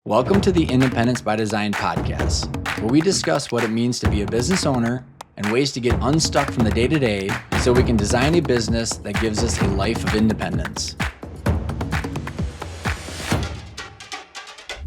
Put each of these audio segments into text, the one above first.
Welcome to the Independence by Design podcast, where we discuss what it means to be a business owner and ways to get unstuck from the day-to-day so we can design a business that gives us a life of independence.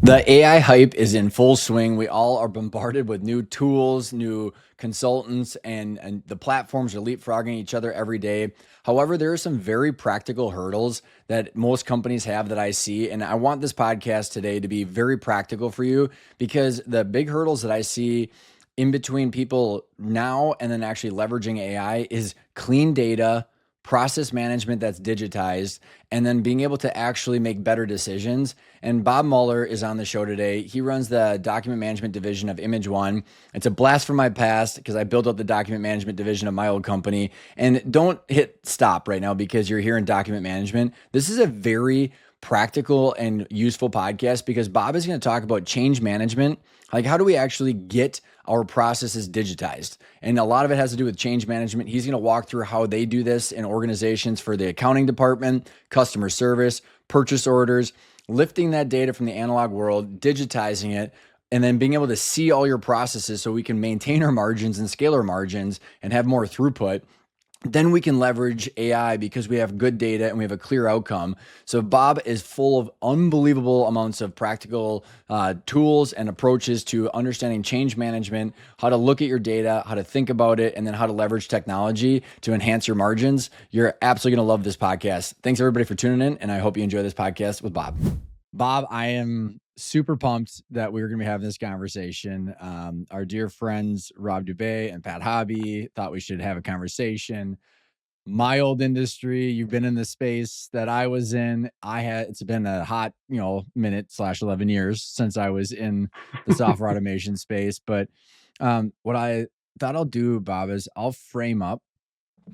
The AI hype is in full swing. We all are bombarded with new tools, new consultants, and the platforms are leapfrogging each other every day. However, there are some very practical hurdles that most companies have that I see. And I want this podcast today to be very practical for you because the big hurdles that I see in between people now and then actually leveraging AI is clean data, process management that's digitized, and then being able to actually make better decisions. And Bob Muller is on the show today. He runs the document management division of Image One. It's a blast from my past because I built up the document management division of my old company. And don't hit stop right now because you're here in document management. This is a very practical and useful podcast because Bob is going to talk about change management. Like, how do we actually get our processes digitized? And a lot of it has to do with change management. He's going to walk through how they do this in organizations for the accounting department, customer service, purchase orders, lifting that data from the analog world, digitizing it, and then being able to see all your processes so we can maintain our margins and scale our margins and have more throughput. Then we can leverage AI because we have good data and we have a clear outcome. So Bob is full of unbelievable amounts of practical tools and approaches to understanding change management, how to look at your data, how to think about it, and then how to leverage technology to enhance your margins. You're absolutely going to love this podcast. Thanks everybody for tuning in, and I hope you enjoy this podcast with Bob. Bob, I am super pumped that we're going to be having this conversation. Our dear friends, Rob Dubay and Pat Hobby, thought we should have a conversation. My old industry, you've been in the space that I was in. It's been a hot, minute/11 years since I was in the software automation space. But what I thought I'll do, Bob, is I'll frame up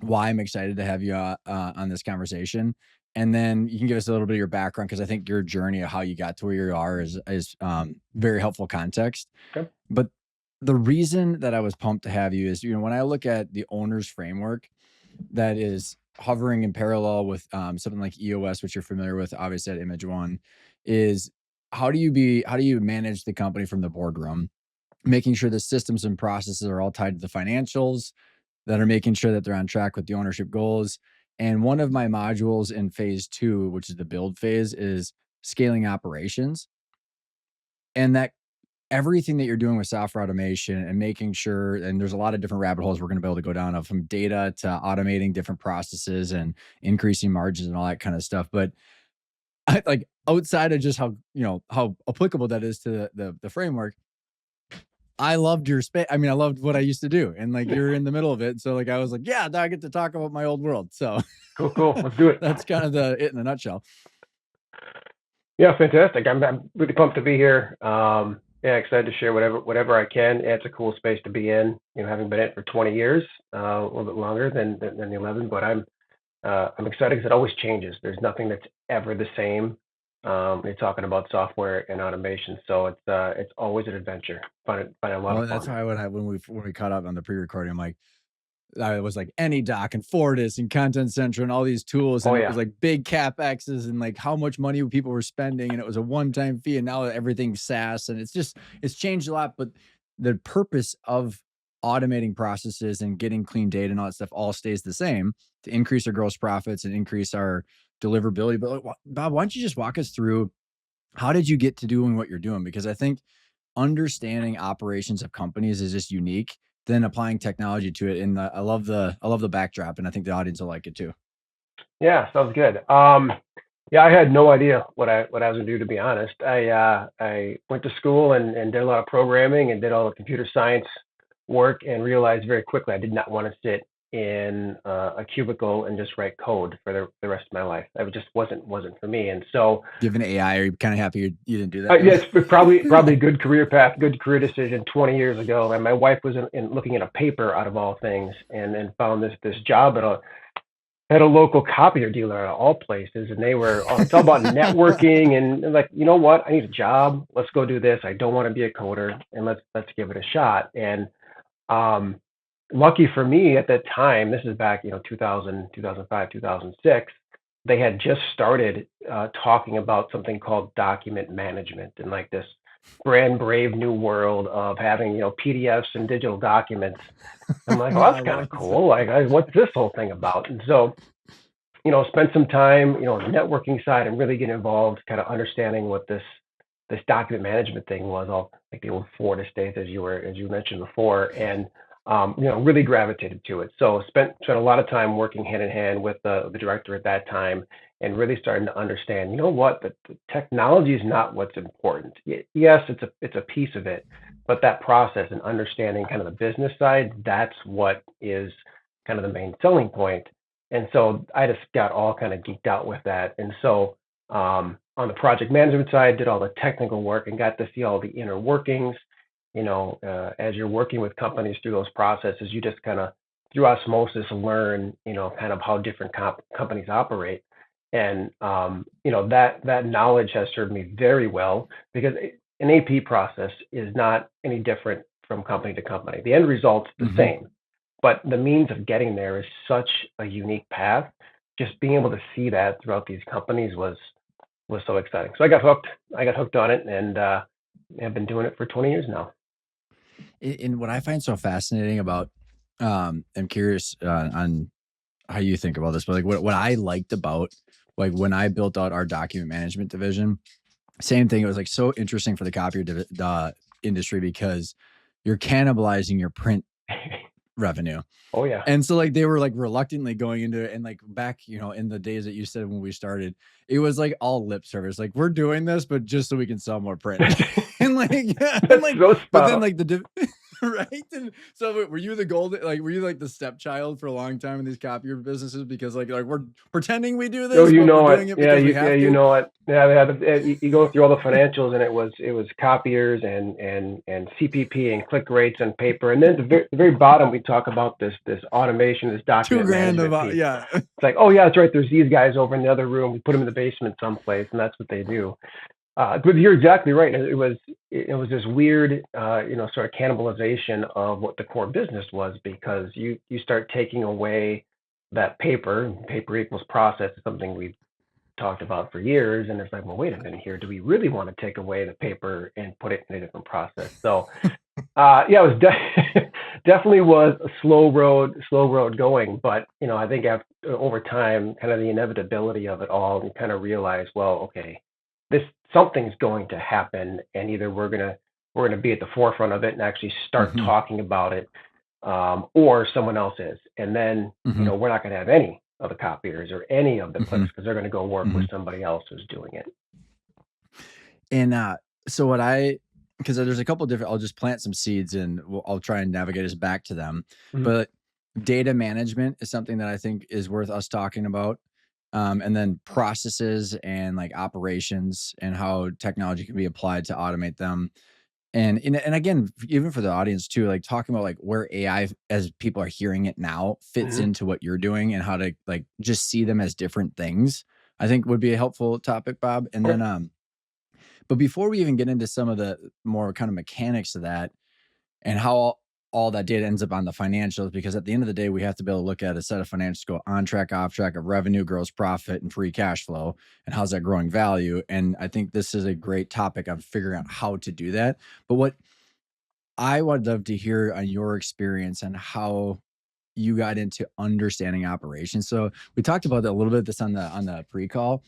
why I'm excited to have you on this conversation. And then you can give us a little bit of your background because I think your journey of how you got to where you are is very helpful context. Okay. But the reason that I was pumped to have you is, when I look at the owner's framework that is hovering in parallel with something like EOS, which you're familiar with, obviously at Image One, is how do you manage the company from the boardroom, making sure the systems and processes are all tied to the financials, that are making sure that they're on track with the ownership goals. And one of my modules in phase 2, which is the build phase, is scaling operations. And that everything that you're doing with software automation and making sure, and there's a lot of different rabbit holes we're going to be able to go down, from data to automating different processes and increasing margins and all that kind of stuff. But outside of just how applicable that is to the framework, I loved your space. I mean, I loved what I used to do, and you're in the middle of it. So I was like, yeah, now I get to talk about my old world. So Cool. Let's do it. that's kind of it in a nutshell. Yeah, fantastic. I'm really pumped to be here. Excited to share whatever I can. Yeah, it's a cool space to be in. Having been in it for 20 years, a little bit longer than the 11, but I'm excited because it always changes. There's nothing that's ever the same. You're talking about software and automation, so it's always an adventure. Find a lot of fun. That's why when we caught up on the pre-recording, I was like AnyDoc and Fortis and Content Central and all these tools, and it was like big CapExes and how much money people were spending, and it was a one-time fee, and now everything's SaaS, and it's changed a lot. But the purpose of automating processes and getting clean data and all that stuff all stays the same to increase our gross profits and increase our deliverability. But Bob, why don't you just walk us through how did you get to doing what you're doing? Because I think understanding operations of companies is just unique than applying technology to it. And I love the backdrop, and I think the audience will like it too. Yeah, sounds good. I had no idea what I was gonna do, to be honest. I went to school and did a lot of programming and did all the computer science work and realized very quickly I did not want to sit in a cubicle and just write code for the rest of my life. That just wasn't for me. And so, given AI, are you kind of happy you didn't do that? Yeah, it's probably a good career path, good career decision 20 years ago. And my wife was looking at a paper, out of all things, and then found this job at a local copier dealer, of all places, and it's all about networking and like, you know what, I need a job. Let's go do this. I don't want to be a coder, and let's give it a shot. And lucky for me at that time, this is back 2000, 2005, 2006, they had just started talking about something called document management and like this brand brave new world of having, PDFs and digital documents. I'm like, oh, I that's kind of love it. cool. Like, what's this whole thing about? And so, spend some time, on the networking side and really get involved, kind of understanding what this document management thing was, all like the old Florida states, as you mentioned before, and really gravitated to it. So spent a lot of time working hand in hand with the director at that time, and really starting to understand, what the technology is not what's important. Yes, it's a piece of it, but that process and understanding kind of the business side, that's what is kind of the main selling point. And so I just got all kind of geeked out with that. And so on the project management side, did all the technical work and got to see all the inner workings. As you're working with companies through those processes, you just kind of through osmosis learn, kind of how different companies operate. And that knowledge has served me very well because an AP process is not any different from company to company. The end result's the Hmm. same, but the means of getting there is such a unique path. Just being able to see that throughout these companies was so exciting. So I got hooked. I got hooked on it, and I've been doing it for 20 years now. And what I find so fascinating about, I'm curious on how you think about this, but like what I liked about like when I built out our document management division, same thing. It was like so interesting for the industry because you're cannibalizing your print revenue. Oh yeah. And so like they were like reluctantly going into it and like back, in the days that you said when we started, it was like all lip service. Like we're doing this, but just so we can sell more print. and like yeah, and That's like so but spot then on. like right? And so were you the golden like were you like the stepchild for a long time in these copier businesses because like we're pretending we do Oh, this, you but we're know it. doing it Yeah, because we yeah, have you to? know it. Yeah, you go through all the financials, and it was copiers and CPP and click rates and paper, and then at the very bottom we talk about this automation, this Two document grand management of piece. yeah. It's like, oh yeah, that's right. There's these guys over in the other room. We put them in the basement someplace, and that's what they do. But you're exactly right. It was this weird, sort of cannibalization of what the core business was because you start taking away that paper. Paper equals process is something we've talked about for years, and it's like, well, wait a minute here. Do we really want to take away the paper and put it in a different process? So, yeah, it was definitely was a slow road going. But I think over time, kind of the inevitability of it all, and kind of realize, well, okay, this something's going to happen, and either we're gonna be at the forefront of it and actually start Hmm. talking about it, or someone else is, and then Hmm. we're not going to have any of the copiers or any of the clicks Hmm. because they're going to go work with Hmm. somebody else who's doing it. And so what I because there's a couple different I'll just plant some seeds and I'll try and navigate us back to them. Mhm. But data management is something that I think is worth us talking about. And then processes and like operations and how technology can be applied to automate them. And again, even for the audience too, like talking about like where AI as people are hearing it now fits Mhm. into what you're doing and how to like just see them as different things, I think would be a helpful topic, Bob. And Okay. then but before we even get into some of the more kind of mechanics of that and how all that data ends up on the financials, because at the end of the day, we have to be able to look at a set of financials, go on track, off track of revenue, gross profit, and free cash flow, and how's that growing value. And I think this is a great topic of figuring out how to do that. But what I would love to hear on your experience and how you got into understanding operations. So we talked about that a little bit this on the pre-call.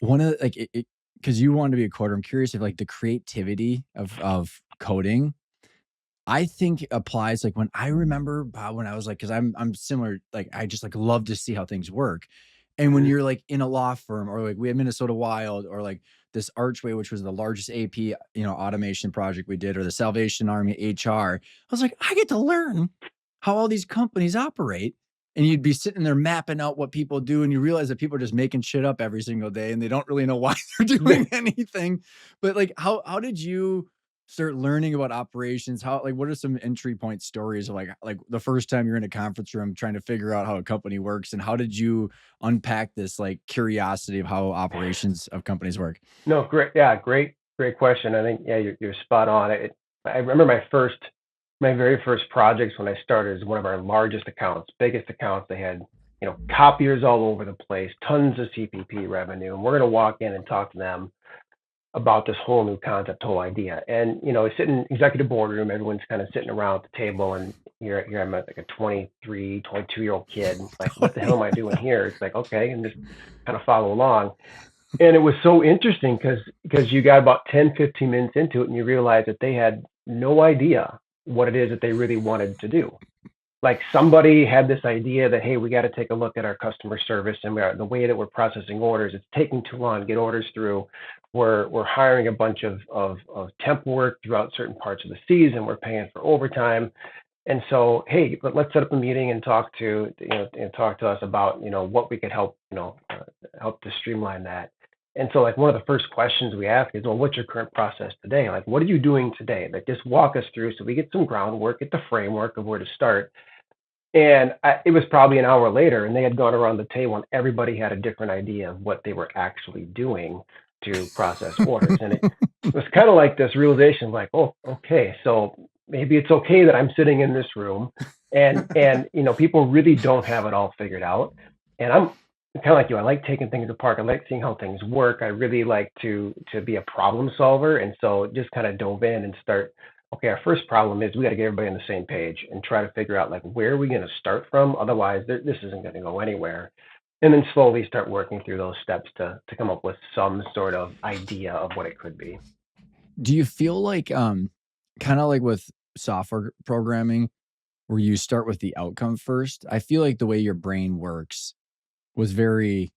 One of the, like it because you wanted to be a coder. I'm curious if like the creativity of coding, I think applies like when I remember when I was like, because I'm similar, like I just like love to see how things work. And when Mhm. you're like in a law firm or like we had Minnesota Wild or like this Archway, which was the largest AP, automation project we did, or the Salvation Army HR, I was like, I get to learn how all these companies operate. And you'd be sitting there mapping out what people do, and you realize that people are just making shit up every single day and they don't really know why they're doing anything. But like how did you start learning about operations? How like what are some entry point stories of like the first time you're in a conference room trying to figure out how a company works, and how did you unpack this like curiosity of how operations of companies work? No, great. Yeah, great question. I think, yeah, you're spot on. I remember my very first projects when I started is one of our largest accounts, biggest accounts. They had copiers all over the place, tons of CPP revenue, and we're going to walk in and talk to them about this whole new concept, whole idea. And sitting in executive boardroom, everyone's kind of sitting around at the table, and here I'm like a 23, 22-year-old kid. Like, what the hell am I doing here? It's like, okay, and just kind of follow along. And it was so interesting because you got about 10, 15 minutes into it, and you realize that they had no idea what it is that they really wanted to do. Like, somebody had this idea that, hey, we got to take a look at our customer service and the way that we're processing orders. It's taking too long to get orders through. We're hiring a bunch of temp work throughout certain parts of the season. We're paying for overtime. And so, hey, let's set up a meeting and talk to us about what we could help help to streamline that. And so, like, one of the first questions we ask is, well, what's your current process today? Like, what are you doing today? Like, just walk us through so we get some groundwork, get the framework of where to start. And it was probably an hour later, and they had gone around the table, and everybody had a different idea of what they were actually doing to process orders. And it was kind of like this realization, like, oh, okay, so maybe it's okay that I'm sitting in this room, and people really don't have it all figured out. And I'm kind of like you. I like taking things apart. I like seeing how things work. I really like to be a problem solver, and so just kind of dove in and start. Okay, our first problem is we got to get everybody on the same page and try to figure out, like, where are we going to start from? Otherwise, this isn't going to go anywhere. And then slowly start working through those steps to come up with some sort of idea of what it could be. Do you feel like kind of like with software programming where you start with the outcome first? I feel like the way your brain works was very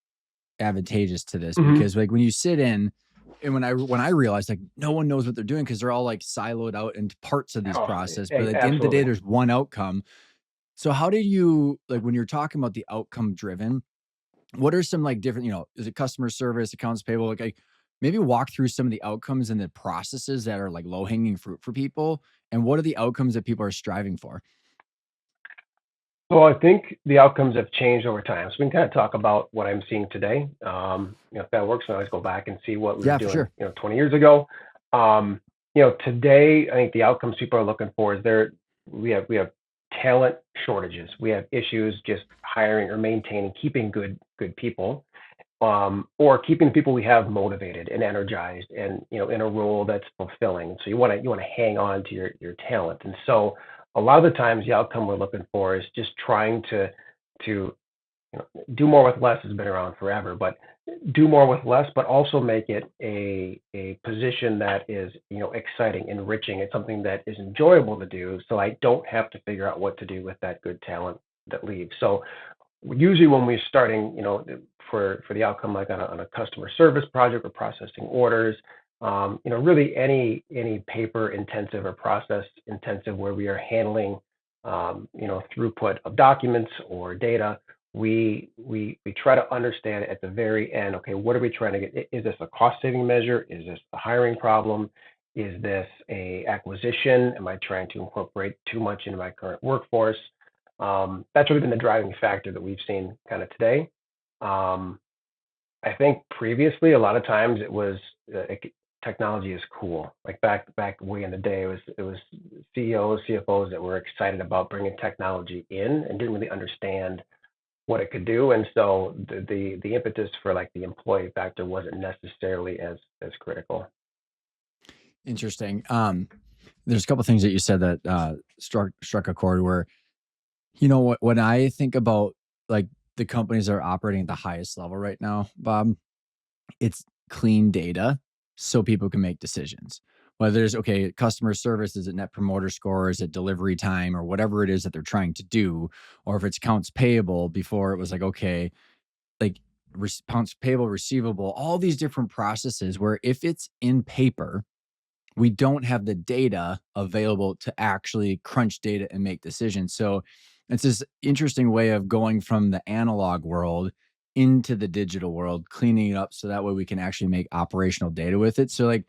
advantageous to this Hmm. because like when you sit in and when I realized like no one knows what they're doing because they're all like siloed out into parts of these Oh, process, but at the end of the day, absolutely. there's one outcome. So how did you like when you're talking about the outcome driven? What are some like different, is it customer service, accounts payable? Like maybe walk through some of the outcomes and the processes that are like low hanging fruit for people. And what are the outcomes that people are striving for? Well, I think the outcomes have changed over time. So we can kind of talk about what I'm seeing today. If that works, I always go back and see what we were Yeah, for doing, sure. 20 years ago. Today, I think the outcomes people are looking for is we have talent shortages. We have issues just hiring or maintaining, keeping good people, or keeping the people we have motivated and energized, and in a role that's fulfilling. So you want to hang on to your talent, and so a lot of the times the outcome we're looking for is just trying to do more with less has been around forever, but do more with less, but also make it a position that is exciting, enriching. It's something that is enjoyable to do, so I don't have to figure out what to do with that good talent that leaves. So usually when we're starting, for the outcome, like on a customer service project or processing orders, really any paper intensive or process intensive where we are handling, throughput of documents or data, we try to understand at the very end, okay, what are we trying to get? Is this a cost saving measure? Is this a hiring problem? Is this a acquisition? Am I trying to incorporate too much into my current workforce? That's really been the driving factor that we've seen kind of today. Um, I think previously, a lot of times it was technology is cool. Like back way in the day, it was CEOs, CFOs that were excited about bringing technology in and didn't really understand what it could do, and so the impetus for like the employee factor wasn't necessarily as critical. Interesting. There's a couple things that you said that struck a chord where, what when I think about like the companies that are operating at the highest level right now, Bob, it's clean data so people can make decisions. Whether it's okay, customer service, is it net promoter score, is it delivery time, or whatever it is that they're trying to do, or if it's accounts payable, before it was like, okay, like accounts payable, receivable, all these different processes where if it's in paper, we don't have the data available to actually crunch data and make decisions. So it's this interesting way of going from the analog world into the digital world, cleaning it up so that way we can actually make operational data with it. So like,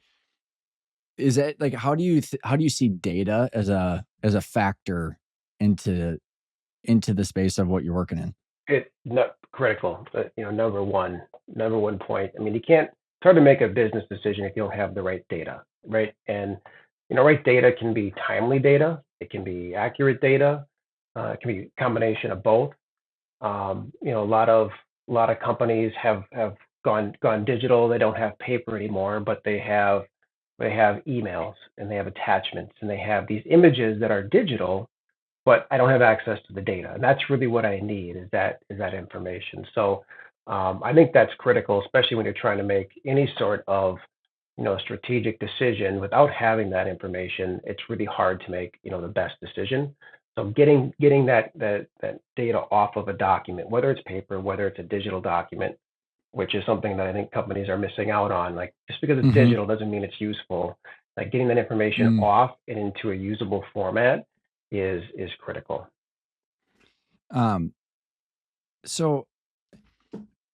is that like how do you see data as a factor into the space of what you're working in? It not critical, but number one point. I mean, you can't. It's hard to make a business decision if you don't have the right data, right? And right data can be timely data, it can be accurate data, it can be a combination of both. A lot of companies have gone digital. They don't have paper anymore, but they have emails and they have attachments and they have these images that are digital, but I don't have access to the data. And that's really what I need is that information. So I think that's critical, especially when you're trying to make any sort of strategic decision without having that information. It's really hard to make the best decision. So getting that data off of a document, whether it's paper, whether it's a digital document, which is something that I think companies are missing out on. Like just because it's Hmm. digital doesn't mean it's useful. Like getting that information off and into a usable format is critical. Um, so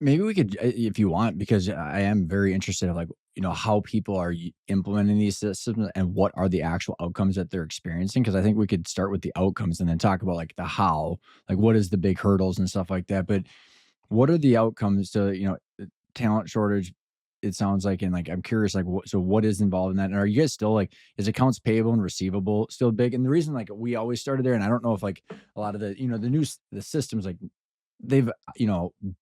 maybe we could, if you want, because I am very interested in like, how people are implementing these systems and what are the actual outcomes that they're experiencing. Cause I think we could start with the outcomes and then talk about like the how, like what is the big hurdles and stuff like that. But what are the outcomes to, talent shortage? It sounds like, and like, I'm curious, like, so what is involved in that? And are you guys still like, is accounts payable and receivable still big? And the reason like we always started there, and I don't know if like a lot of the, the systems like they've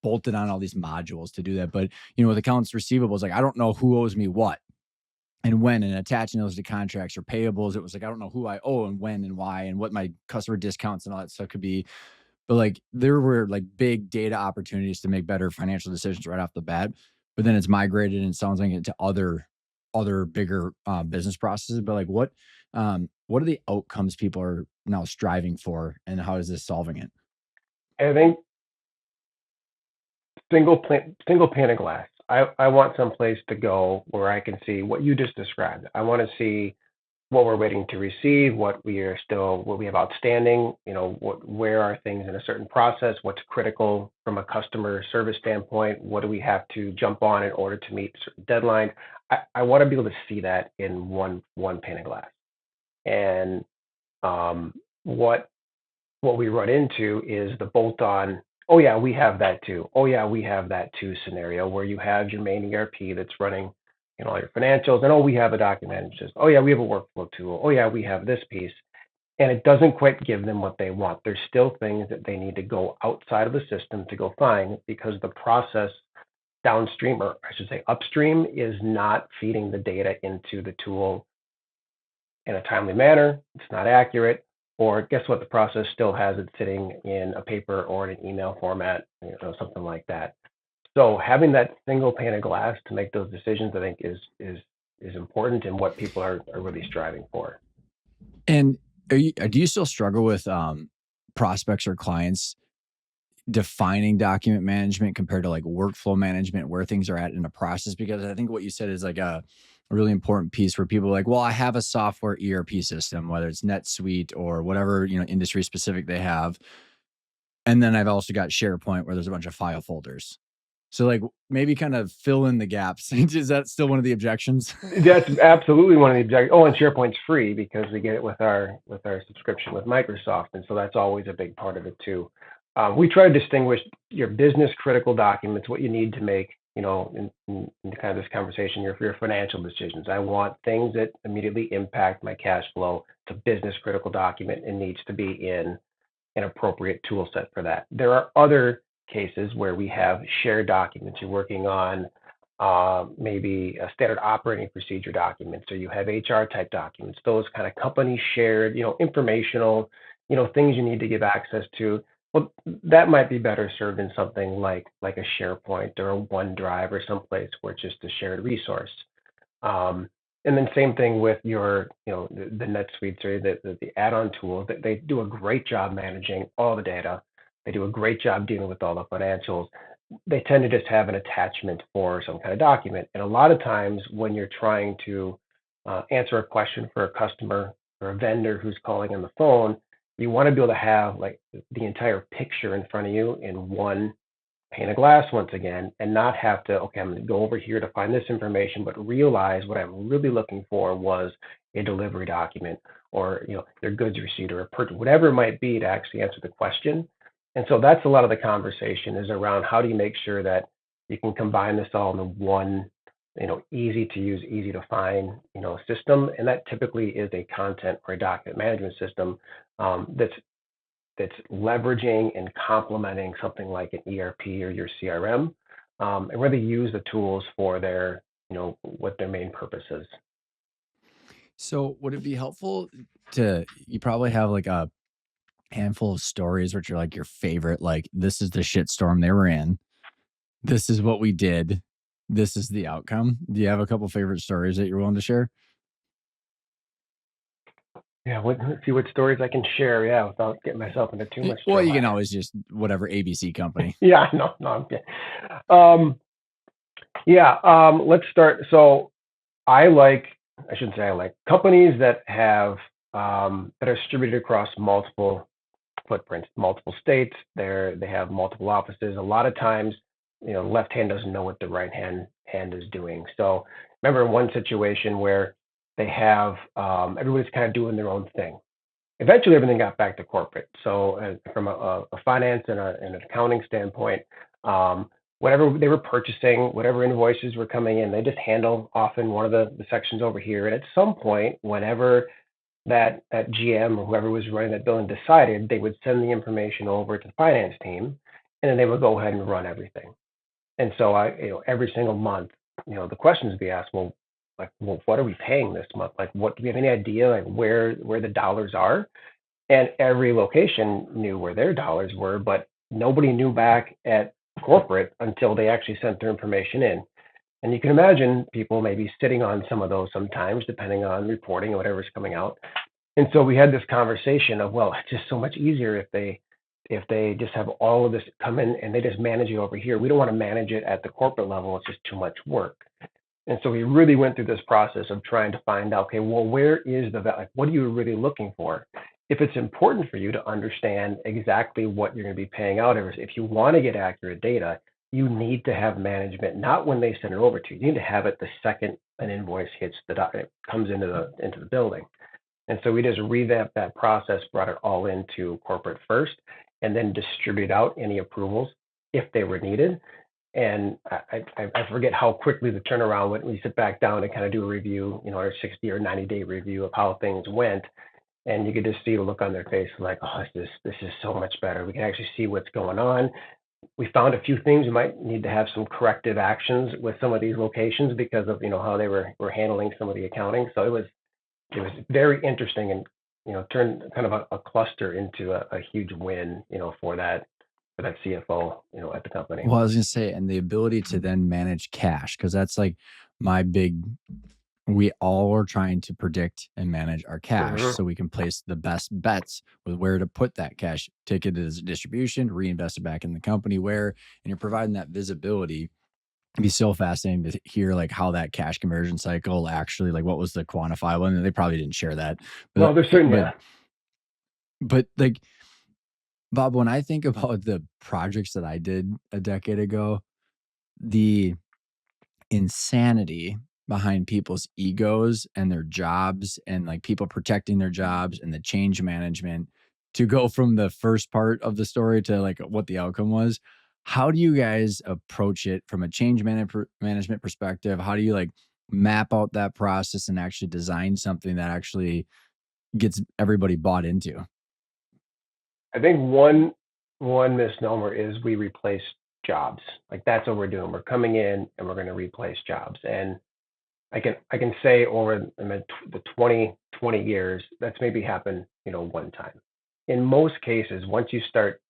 bolted on all these modules to do that, but with accounts receivables, like I don't know who owes me what and when, and attaching those to contracts or payables, it was like I don't know who I owe and when and why and what my customer discounts and all that stuff could be. But like there were like big data opportunities to make better financial decisions right off the bat, but then it's migrated and sounds like into other bigger business processes. But like what are the outcomes people are now striving for, and how is this solving it? I think single pane of glass. I want some place to go where I can see what you just described. I want to see what we're waiting to receive, what we have outstanding, where are things in a certain process, what's critical from a customer service standpoint, what do we have to jump on in order to meet certain deadlines. I want to be able to see that in one pane of glass. And um, what what we run into is the bolt on, oh yeah, we have that too. Oh yeah, we have that too scenario where you have your main ERP that's running, all your financials, and oh, we have a document management system. Oh yeah, we have a workflow tool. Oh yeah, we have this piece. And it doesn't quite give them what they want. There's still things that they need to go outside of the system to go find because the process downstream, or I should say upstream, is not feeding the data into the tool in a timely manner, it's not accurate, or guess what? The process still has it sitting in a paper or in an email format, something like that. So having that single pane of glass to make those decisions, I think, is important and what people are really striving for. And do you still struggle with prospects or clients defining document management compared to like workflow management, where things are at in a process? Because I think what you said is like a really important piece where people are like, well, I have a software ERP system, whether it's NetSuite or whatever, industry specific they have. And then I've also got SharePoint where there's a bunch of file folders. So like maybe kind of fill in the gaps. Is that still one of the objections? That's absolutely one of the objectives. Oh, and SharePoint's free because we get it with our subscription with Microsoft, and so that's always a big part of it too. We try to distinguish your business critical documents, what you need to make, in kind of this conversation, your financial decisions. I want things that immediately impact my cash flow. It's a business critical document and needs to be in an appropriate tool set for that. There are other cases where we have shared documents. You're working on maybe a standard operating procedure documents, or you have HR type documents. Those kind of company shared, informational, things you need to give access to. Well, that might be better served in something like a SharePoint or a OneDrive or someplace where it's just a shared resource. Um, and then same thing with your, the NetSuite or the add-on tools. They do a great job managing all the data. They do a great job dealing with all the financials. They tend to just have an attachment for some kind of document. And a lot of times when you're trying to answer a question for a customer or a vendor who's calling on the phone, you want to be able to have like the entire picture in front of you in one pane of glass once again, and not have to, okay, I'm going to go over here to find this information, but realize what I'm really looking for was a delivery document, or their goods receipt, or a purchase, whatever it might be, to actually answer the question. And so that's a lot of the conversation, is around how do you make sure that you can combine this all into one, easy to use, easy to find, system. And that typically is a content or a document management system that's that's leveraging and complementing something like an ERP or your CRM, and really use the tools for their, what their main purpose is. So would it be helpful to you probably have like a handful of stories which are like your favorite, like this is the shit storm they were in. This is what we did. This is the outcome. Do you have a couple favorite stories that you're willing to share? Yeah, let's see what stories I can share. Yeah, without getting myself into too much Well, you trouble. can always just whatever ABC company. Yeah, no, no, I'm kidding. Um, yeah, let's start. So I shouldn't say I like companies that that are distributed across multiple footprints, multiple states. They have multiple offices. A lot of times, left hand doesn't know what the right hand is doing. So remember one situation where they have everybody's kind of doing their own thing. Eventually, everything got back to corporate. So from a finance and an accounting standpoint, whatever they were purchasing, whatever invoices were coming in, they just handle off in one of the sections over here. And at some point, whenever that GM or whoever was running that building decided, they would send the information over to the finance team, and then they would go ahead and run everything. And so every single month, the questions would be asked, well, what are we paying this month? Like, what do we have any idea like where the dollars are? And every location knew where their dollars were, but nobody knew back at corporate until they actually sent their information in. And you can imagine people maybe sitting on some of those sometimes, depending on reporting or whatever's coming out. And so we had this conversation of, well, it's just so much easier if they just have all of this come in and they just manage it over here. We don't want to manage it at the corporate level. It's just too much work. And so we really went through this process of trying to find out, okay, well, where is the value? Like, what are you really looking for? If it's important for you to understand exactly what you're going to be paying out, if you want to get accurate data, you need to have management, not when they send it over to you. You need to have it the second an invoice hits it comes into the building. And so we just revamped that process, brought it all into corporate first, and then distribute out any approvals if they were needed. And I forget how quickly the turnaround went. We sit back down and kind of do a review, our 60 or 90-day review of how things went. And you could just see the look on their face like, oh, this is so much better. We can actually see what's going on. We found a few things. We might need to have some corrective actions with some of these locations because of, how they were handling some of the accounting. So it was very interesting and, turned kind of a cluster into a huge win, for that CFO, at the company. Well, I was gonna say, and the ability to then manage cash, because that's like my big we all are trying to predict and manage our cash Mhm. so we can place the best bets with where to put that cash, take it as distribution, reinvest it back in the company where, and you're providing that visibility. It'd be so fascinating to hear like how that cash conversion cycle actually like what was the quantifiable, and they probably didn't share that, but No, there's certain, but yeah. but like Bob, when I think about the projects that I did a decade ago, the insanity behind people's egos and their jobs and like people protecting their jobs and the change management to go from the first part of the story to like what the outcome was. How do you guys approach it from a management perspective? How do you like map out that process and actually design something that actually gets everybody bought into? I think one misnomer is we replace jobs. Like that's what we're doing. We're coming in and we're going to replace jobs. And I can say over the 20 years, that's maybe happened, one time. In most cases, once you start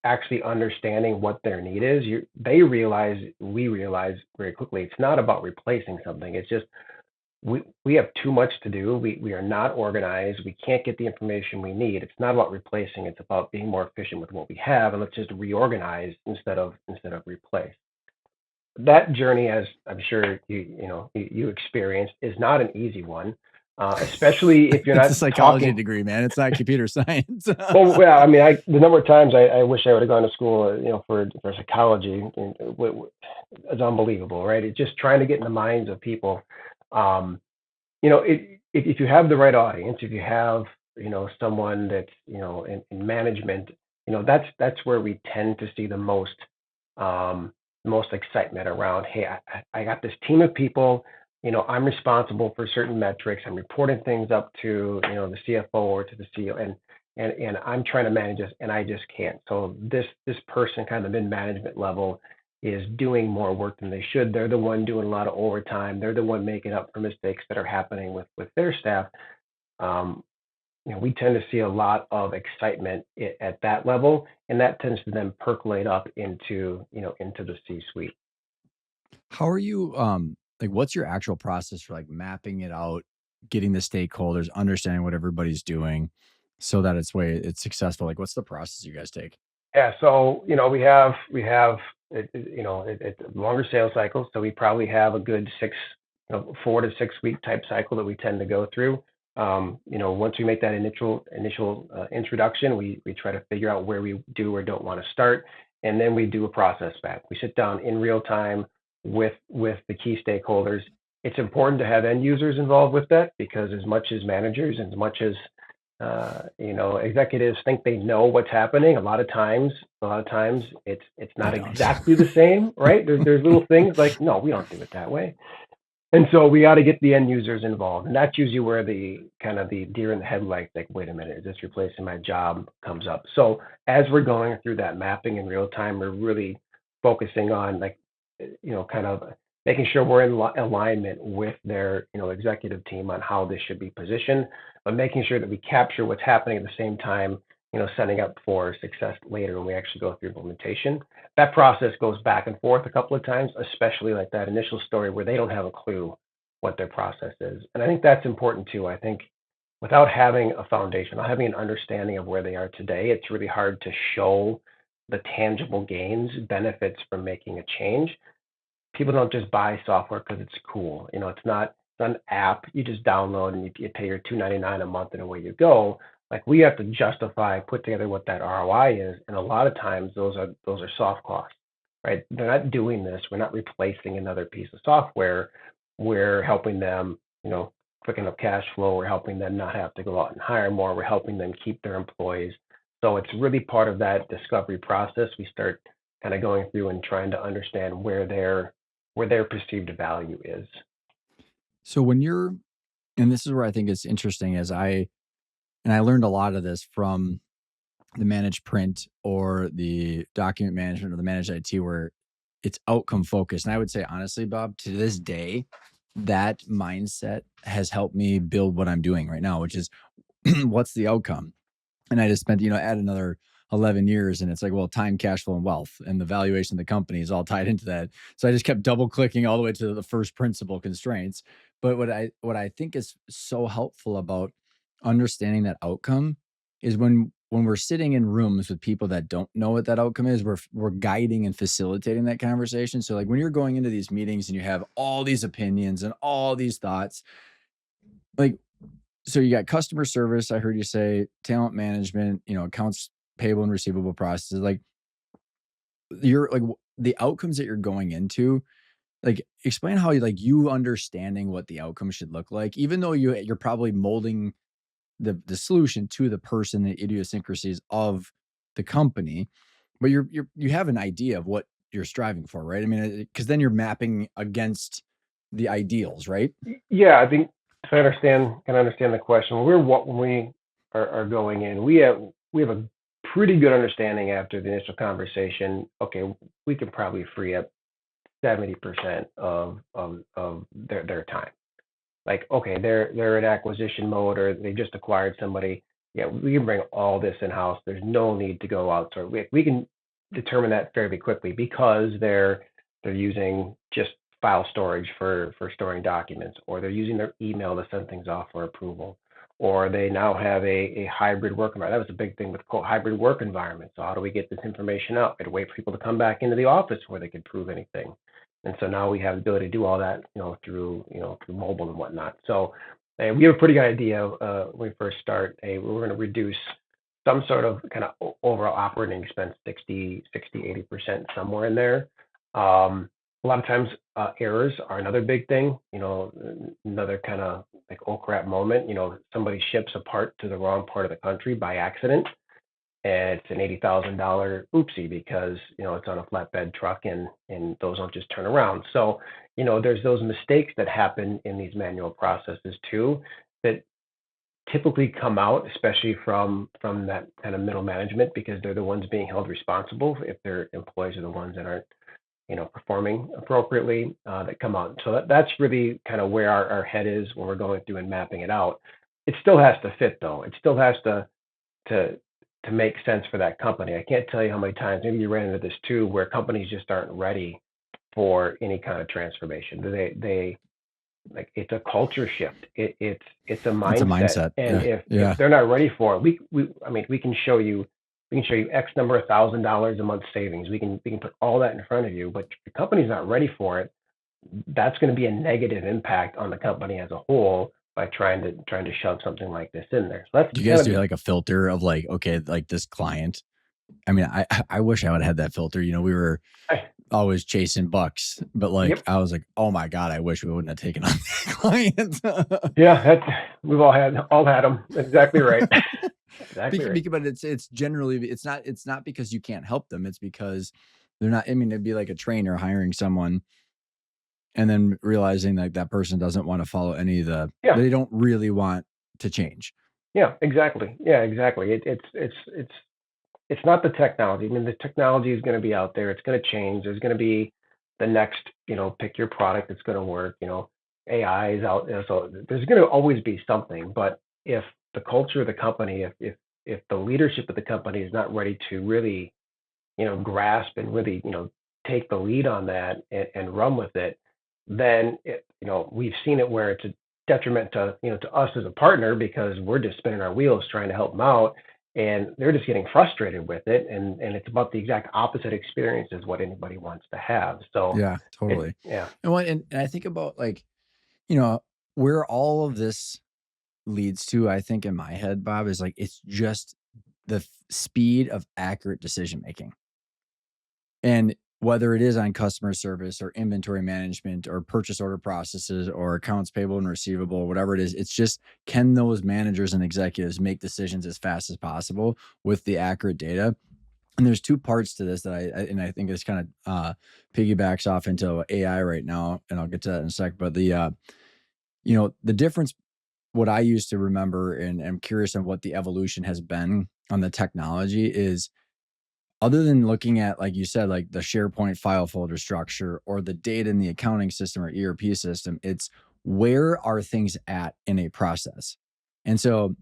actually understanding what their need is, we realize very quickly, it's not about replacing something. It's just we have too much to do. We are not organized. We can't get the information we need. It's not about replacing. It's about being more efficient with what we have, and let's just reorganize instead of replace. That journey, as I'm sure you experienced, is not an easy one, especially if you're It's a not psychology talking. degry, man. It's not computer science. Well, yeah, I mean, the number of times I wish I would have gone to school, for psychology, is unbelievable, right? It's just trying to get in the minds of people. Um, if you have the right audience, if you have, someone that's, in management, that's where we tend to see the most excitement around, hey, I got this team of people, I'm responsible for certain metrics. I'm reporting things up to, the CFO or to the CEO. and I'm trying to manage this and I just can't. So this person kind of in management level is doing more work than they should. They're the one doing a lot of overtime. They're the one making up for mistakes that are happening with their staff. Um, we tend to see a lot of excitement at that level, and that tends to then percolate up into the C-suite. How are you, like, what's your actual process for, like, mapping it out, getting the stakeholders, understanding what everybody's doing so that it's successful? Like, what's the process you guys take? Yeah, so we have it's longer sales cycles, so we probably have a good 4 to 6 week type cycle that we tend to go through. Once we make that initial introduction, we try to figure out where we do or don't want to start, and then we do a process map. We sit down in real time with the key stakeholders. It's important to have end users involved with that because as much as managers and as much as executives think they know what's happening. A lot of times it's They not don't. exactly the same, right? There's little things like, no, we don't do it that way. And so we got to get the end users involved. And that's usually where the kind of the deer in the headlights, like, wait a minute, is this replacing my job, comes up. So as we're going through that mapping in real time, we're really focusing on, like, kind of making sure we're in alignment with their, executive team on how this should be positioned, but making sure that we capture what's happening at the same time, setting up for success later when we actually go through implementation. That process goes back and forth a couple of times, especially like that initial story where they don't have a clue what their process is. And I think that's important too. I think without having a foundation, without having an understanding of where they are today, it's really hard to show the tangible gains, benefits from making a change. People don't just buy software because it's cool. It's not an app you just download and you pay your $2.99 a month and away you go. Like, we have to justify, put together what that ROI is, and a lot of times those are soft costs, right? They're not doing this. We're not replacing another piece of software. We're helping them, quicken up cash flow. We're helping them not have to go out and hire more. We're helping them keep their employees. So it's really part of that discovery process. We start kind of going through and trying to understand where their perceived value is. So when you're and this is where I think it's interesting as I learned a lot of this from the managed print or the document management or the managed IT where it's outcome focused. And I would say honestly, Bob, to this day, that mindset has helped me build what I'm doing right now, which is what's the outcome? And I just spent, add another 11 years and it's like, well, time, cash flow, and wealth and the valuation of the company is all tied into that. So I just kept double clicking all the way to the first principle constraints. But what I think is so helpful about understanding that outcome is when we're sitting in rooms with people that don't know what that outcome is, we're guiding and facilitating that conversation. So like when you're going into these meetings and you have all these opinions and all these thoughts, like so you got customer service, I heard you say, talent management, accounts payable and receivable processes. Like you're like the outcomes that you're going into, like explain how you understanding what the outcome should look like, even though you're probably molding the solution to the person, the idiosyncrasies of the company, but you have an idea of what you're striving for, right? I mean, because then you're mapping against the ideals, right? Yeah, I think if I can understand the question. When we are going in, we have a pretty good understanding after the initial conversation. Okay, we could probably free up 70% of their time. Like, okay, they're in acquisition mode or they just acquired somebody. Yeah, we can bring all this in house. There's no need to go outsource. We can determine that fairly quickly because they're using just file storage for storing documents, or they're using their email to send things off for approval, or they now have a hybrid work environment. That was a big thing with hybrid work environment. So how do we get this information out? We had to wait for people to come back into the office where they could prove anything. And so now we have the ability to do all that, through mobile and whatnot. So we have a pretty good idea when we first start. We're going to reduce some sort of kind of overall operating expense, 80% somewhere in there. A lot of times errors are another big thing. Another kind of like, oh crap moment. Somebody ships a part to the wrong part of the country by accident, and it's an $80,000 oopsie because it's on a flatbed truck and those don't just turn around. So there's those mistakes that happen in these manual processes too that typically come out, especially from that kind of middle management, because they're the ones being held responsible if their employees are the ones that aren't, performing appropriately, that come out. So that's really kind of where our head is when we're going through and mapping it out. It still has to fit though. It still has to to make sense for that company. I can't tell you how many times, maybe you ran into this too, where companies just aren't ready for any kind of transformation. They like, it's a culture shift. It's a It's a mindset. mindset. And Yeah. if Yeah. they're not ready for it, I mean, we can show you X number of $1,000 a month savings. We can put all that in front of you, but if the company's not ready for it, that's going to be a negative impact on the company as a whole by trying to shove something like this in there. So that's Do you kind guys of do the like a filter of like, okay, like this client? I mean, I wish I would have had that filter. We were always chasing bucks, but like yep. I was like, oh my God, I wish we wouldn't have taken on that client. Yeah, we've all had them. Exactly right. Exactly right. But it's generally it's not because you can't help them. It's because they're not. I mean, it'd be like a trainer hiring someone and then realizing like that person doesn't want to follow any of Yeah. they don't really want to change. Yeah, exactly. Yeah, exactly. It's not the technology. I mean, the technology is going to be out there. It's going to change. There's going to be the next, pick your product that's going to work. AI is out there, so there's going to always be something. But if the culture of the company, if the leadership of the company is not ready to really, grasp and really, take the lead on that and run with it, then we've seen it where it's a detriment to to us as a partner because we're just spinning our wheels trying to help them out, and they're just getting frustrated with it, and it's about the exact opposite experience as what anybody wants to have. So Yeah, it totally. yeah. And I think about like, you know, where all of this leads to, I think in my head, Bob, is like it's just the speed of accurate decision making. And whether it is on customer service or inventory management or purchase order processes or accounts payable and receivable, whatever it is, it's just can those managers and executives make decisions as fast as possible with the accurate data? And there's two parts to this that and I think this kind of piggybacks off into AI right now, and I'll get to that in a sec. But the difference, what I used to remember, and I'm curious on what the evolution has been on the technology is other than looking at, like you said, like the SharePoint file folder structure or the data in the accounting system or ERP system, it's where are things at in a process. And so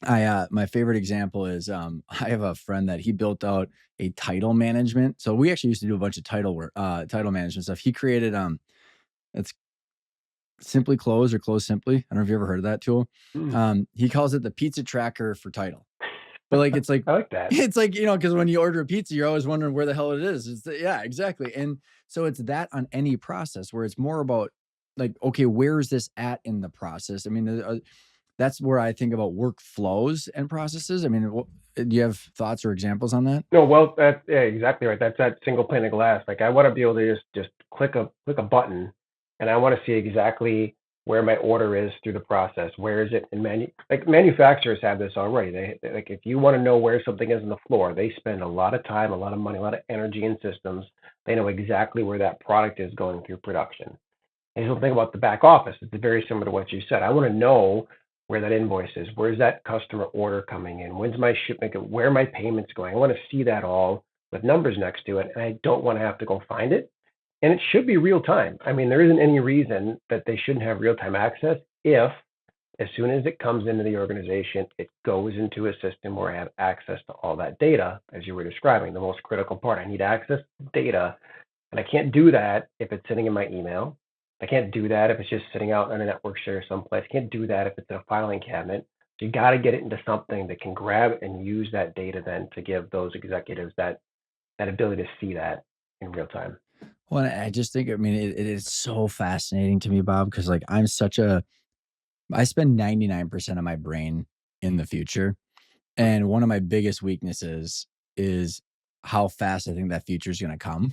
my favorite example is I have a friend that he built out a title management. So we actually used to do a bunch of title work, title management stuff. He created it's Simply Close or Close Simply. I don't know if you ever heard of that tool. Mm. He calls it the pizza tracker for title. But like it's like I like that. it's like, because when you order a pizza, you're always wondering where the hell it is. Yeah, exactly. And so it's that on any process where it's more about like, okay, where is this at in the process? I mean, that's where I think about workflows and processes. I mean, do you have thoughts or examples on that? No, well, that's yeah, exactly right. That's that single pane of glass. Like I want to be able to just click a button, and I want to see exactly where my order is through the process. Where is it in like manufacturers have this already. They like if you want to know where something is on the floor, they spend a lot of time, a lot of money, a lot of energy in systems. They know exactly where that product is going through production. And you don't think about the back office. It's very similar to what you said. I want to know where that invoice is. Where's that customer order coming in? When's my shipment? Where are my payments going? I want to see that all with numbers next to it, and I don't want to have to go find it. And it should be real time. I mean, there isn't any reason that they shouldn't have real time access if, as soon as it comes into the organization, it goes into a system where I have access to all that data, as you were describing, the most critical part. I need access to data, and I can't do that if it's sitting in my email. I can't do that if it's just sitting out on a network share someplace. I can't do that if it's in a filing cabinet. So you got to get it into something that can grab and use that data then to give those executives that ability to see that in real time. Well, I just think, I mean, it is so fascinating to me, Bob, because like I spend 99% of my brain in the future. And one of my biggest weaknesses is how fast I think that future is going to come.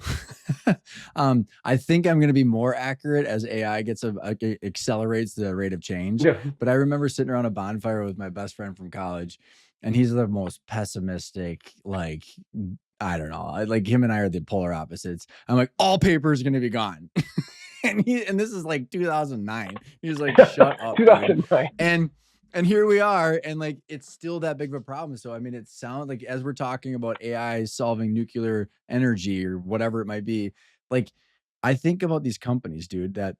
I think I'm going to be more accurate as AI accelerates the rate of change. Yeah. But I remember sitting around a bonfire with my best friend from college, and he's the most pessimistic, like, I don't know, like him and I are the polar opposites. I'm like, all paper is going to be gone. And this is like 2009. He was like, shut up, dude. 2009. And And here we are, and like it's still that big of a problem. So I mean, it sounds like as we're talking about AI solving nuclear energy or whatever it might be, like I think about these companies, dude, that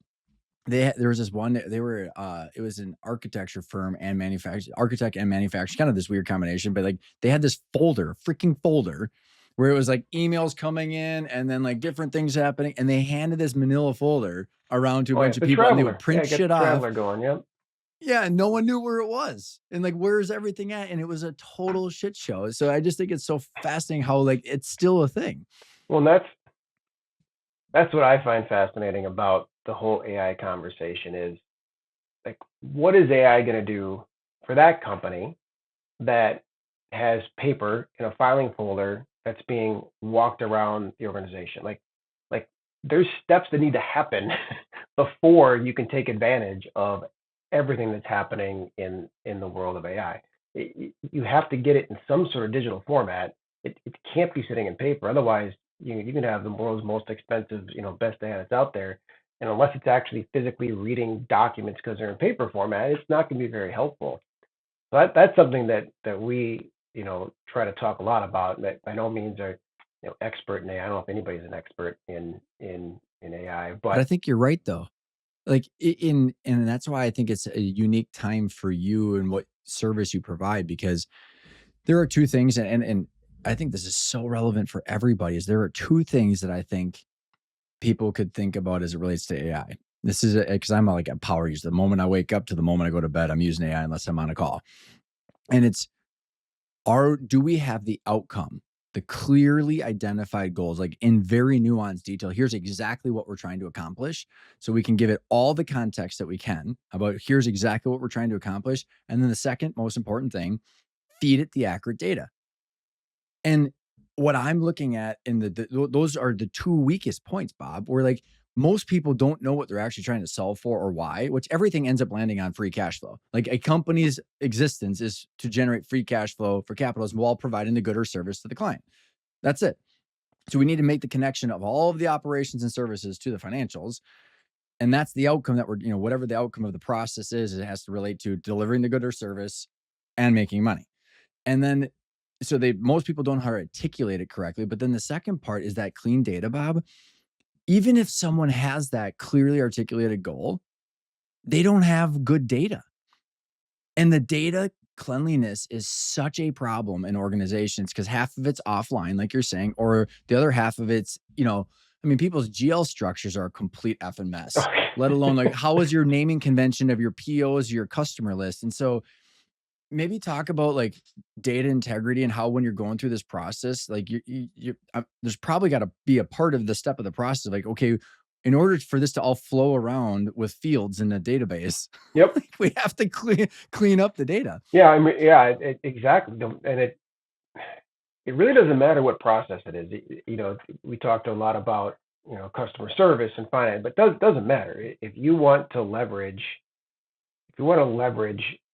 there was this one, they were it was an architecture firm and manufacturer, architect and manufacturer, kind of this weird combination, but like they had this folder, freaking folder, where it was like emails coming in and then like different things happening, and they handed this manila folder around to a Oh yeah, bunch of the people and they would traveler. Yeah, print get shit the off. traveler going. Yep. Yeah, and no one knew where it was. And like, where's everything at? And it was a total shit show. So I just think it's so fascinating how like it's still a thing. Well, and that's what I find fascinating about the whole AI conversation is like, what is AI going to do for that company that has paper in a filing folder that's being walked around the organization? Like there's steps that need to happen before you can take advantage of everything that's happening in the world of AI. You have to get it in some sort of digital format. It can't be sitting in paper. Otherwise, you can have the world's most expensive, best AI that's out there. And unless it's actually physically reading documents because they're in paper format, it's not going to be very helpful. So that's something that we try to talk a lot about. That by no means are expert in AI. I don't know if anybody's an expert in AI, But I but think you're right though. Like in and that's why I think it's a unique time for you and what service you provide, because there are two things, and I think this is so relevant for everybody, is there are two things that I think people could think about as it relates to AI. This is because I'm like a power user. The moment I wake up to the moment I go to bed, I'm using AI unless I'm on a call. And it's are do we have the outcome, the clearly identified goals, like in very nuanced detail? Here's exactly what we're trying to accomplish. So we can give it all the context that we can about here's exactly what we're trying to accomplish. And then the second most important thing, feed it the accurate data. And what I'm looking at in those are the two weakest points, Bob, where like most people don't know what they're actually trying to solve for or why, which everything ends up landing on free cash flow. Like a company's existence is to generate free cash flow for capitalism while providing the good or service to the client. That's it. So we need to make the connection of all of the operations and services to the financials. And that's the outcome that we're, whatever the outcome of the process is, it has to relate to delivering the good or service and making money. And then so most people don't know how to articulate it correctly. But then the second part is that clean data, Bob. Even if someone has that clearly articulated goal, they don't have good data. And the data cleanliness is such a problem in organizations because half of it's offline, like you're saying, or the other half of it's, I mean, people's GL structures are a complete effing mess, let alone like how is your naming convention of your POs, your customer list. And so maybe talk about like data integrity and how when you're going through this process, like there's probably got to be a part of the step of the process, like, okay, in order for this to all flow around with fields in a database, yep. like we have to clean up the data. Yeah, I mean, yeah, exactly. And it really doesn't matter what process it is. We talked a lot about customer service and finance, but doesn't matter if you want to leverage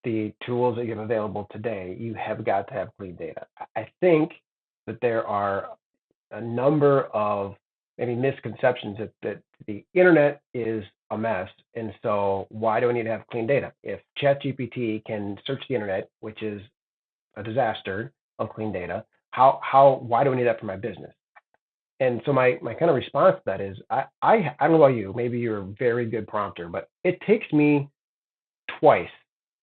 the tools that you have available today. You have got to have clean data. I think that there are a number of maybe misconceptions that the internet is a mess, and so why do I need to have clean data? If ChatGPT can search the internet, which is a disaster of clean data, why do I need that for my business? And so my kind of response to that is I don't know about you, maybe you're a very good prompter, but it takes me twice,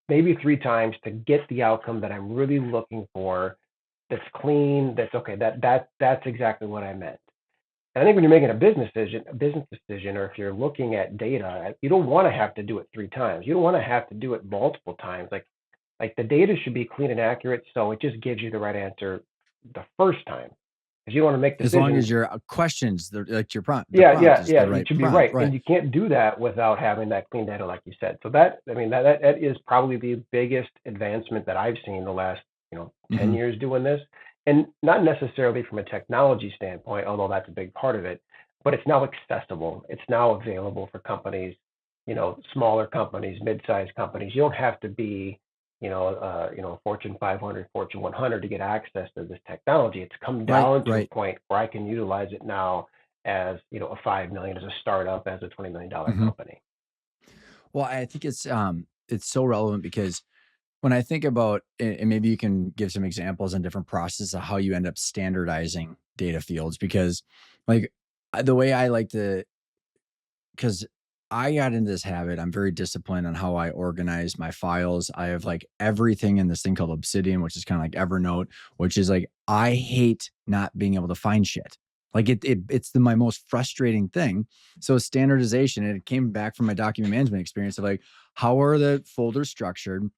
maybe three times to get the outcome that I'm really looking for. That's clean. That's okay. That's exactly what I meant. And I think when you're making a business decision, or if you're looking at data, you don't want to have to do it three times. You don't want to have to do it multiple times. Like the data should be clean and accurate, so it just gives you the right answer the first time. Because you want to make As long decisions. as your questions, like your prompt, the Yeah, prompt yeah, is yeah. the It right should be prompt, right, and right? you can't do that without having that clean data, like you said. So that is probably the biggest advancement that I've seen the last 10 Hmm. years doing this, and not necessarily from a technology standpoint, although that's a big part of it. But it's now accessible. It's now available for companies, smaller companies, mid-sized companies. You don't have to be Fortune 500, Fortune 100 to get access to this technology. It's come Right, down to a right. point where I can utilize it now as a 5 million, as a startup, as a $20 million Hmm. company. Well, I think it's so relevant because when I think about, and maybe you can give some examples on different processes of how you end up standardizing data fields, because like the way I like to, because I got into this habit. I'm very disciplined on how I organize my files. I have like everything in this thing called Obsidian, which is kind of like Evernote, which is like I hate not being able to find shit. Like it's my most frustrating thing. So standardization, and it came back from my document management experience of like, how are the folders structured?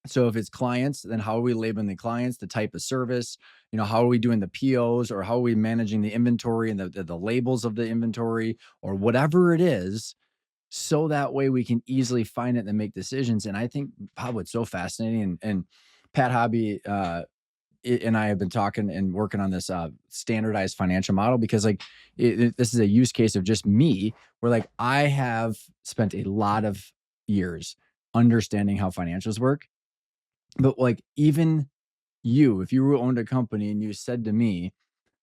So if it's clients, then how are we labeling the clients, the type of service, how are we doing the POs, or how are we managing the inventory and the labels of the inventory, or whatever it is, so that way we can easily find it and make decisions. And I think Bob, what's so fascinating, and Pat Hobby and I have been talking and working on this standardized financial model, because like this is a use case of just me, where like I have spent a lot of years understanding how financials work. But like even you, if you owned a company and you said to me,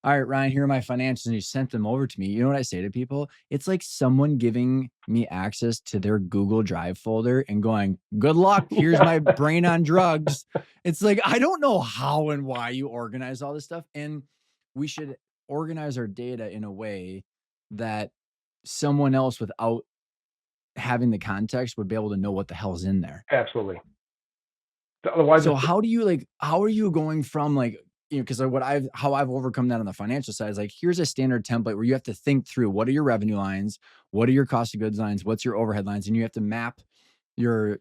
all right, Ryan, here are my financials, and you sent them over to me. You know what I say to people? It's like someone giving me access to their Google Drive folder and going, good luck. Here's my brain on drugs. It's like, I don't know how and why you organize all this stuff. And we should organize our data in a way that someone else without having the context would be able to know what the hell's in there. Absolutely. Otherwise, So it's how are you going from like, because how I've overcome that on the financial side is like, here's a standard template where you have to think through what are your revenue lines, what are your cost of goods lines, what's your overhead lines, and you have to map your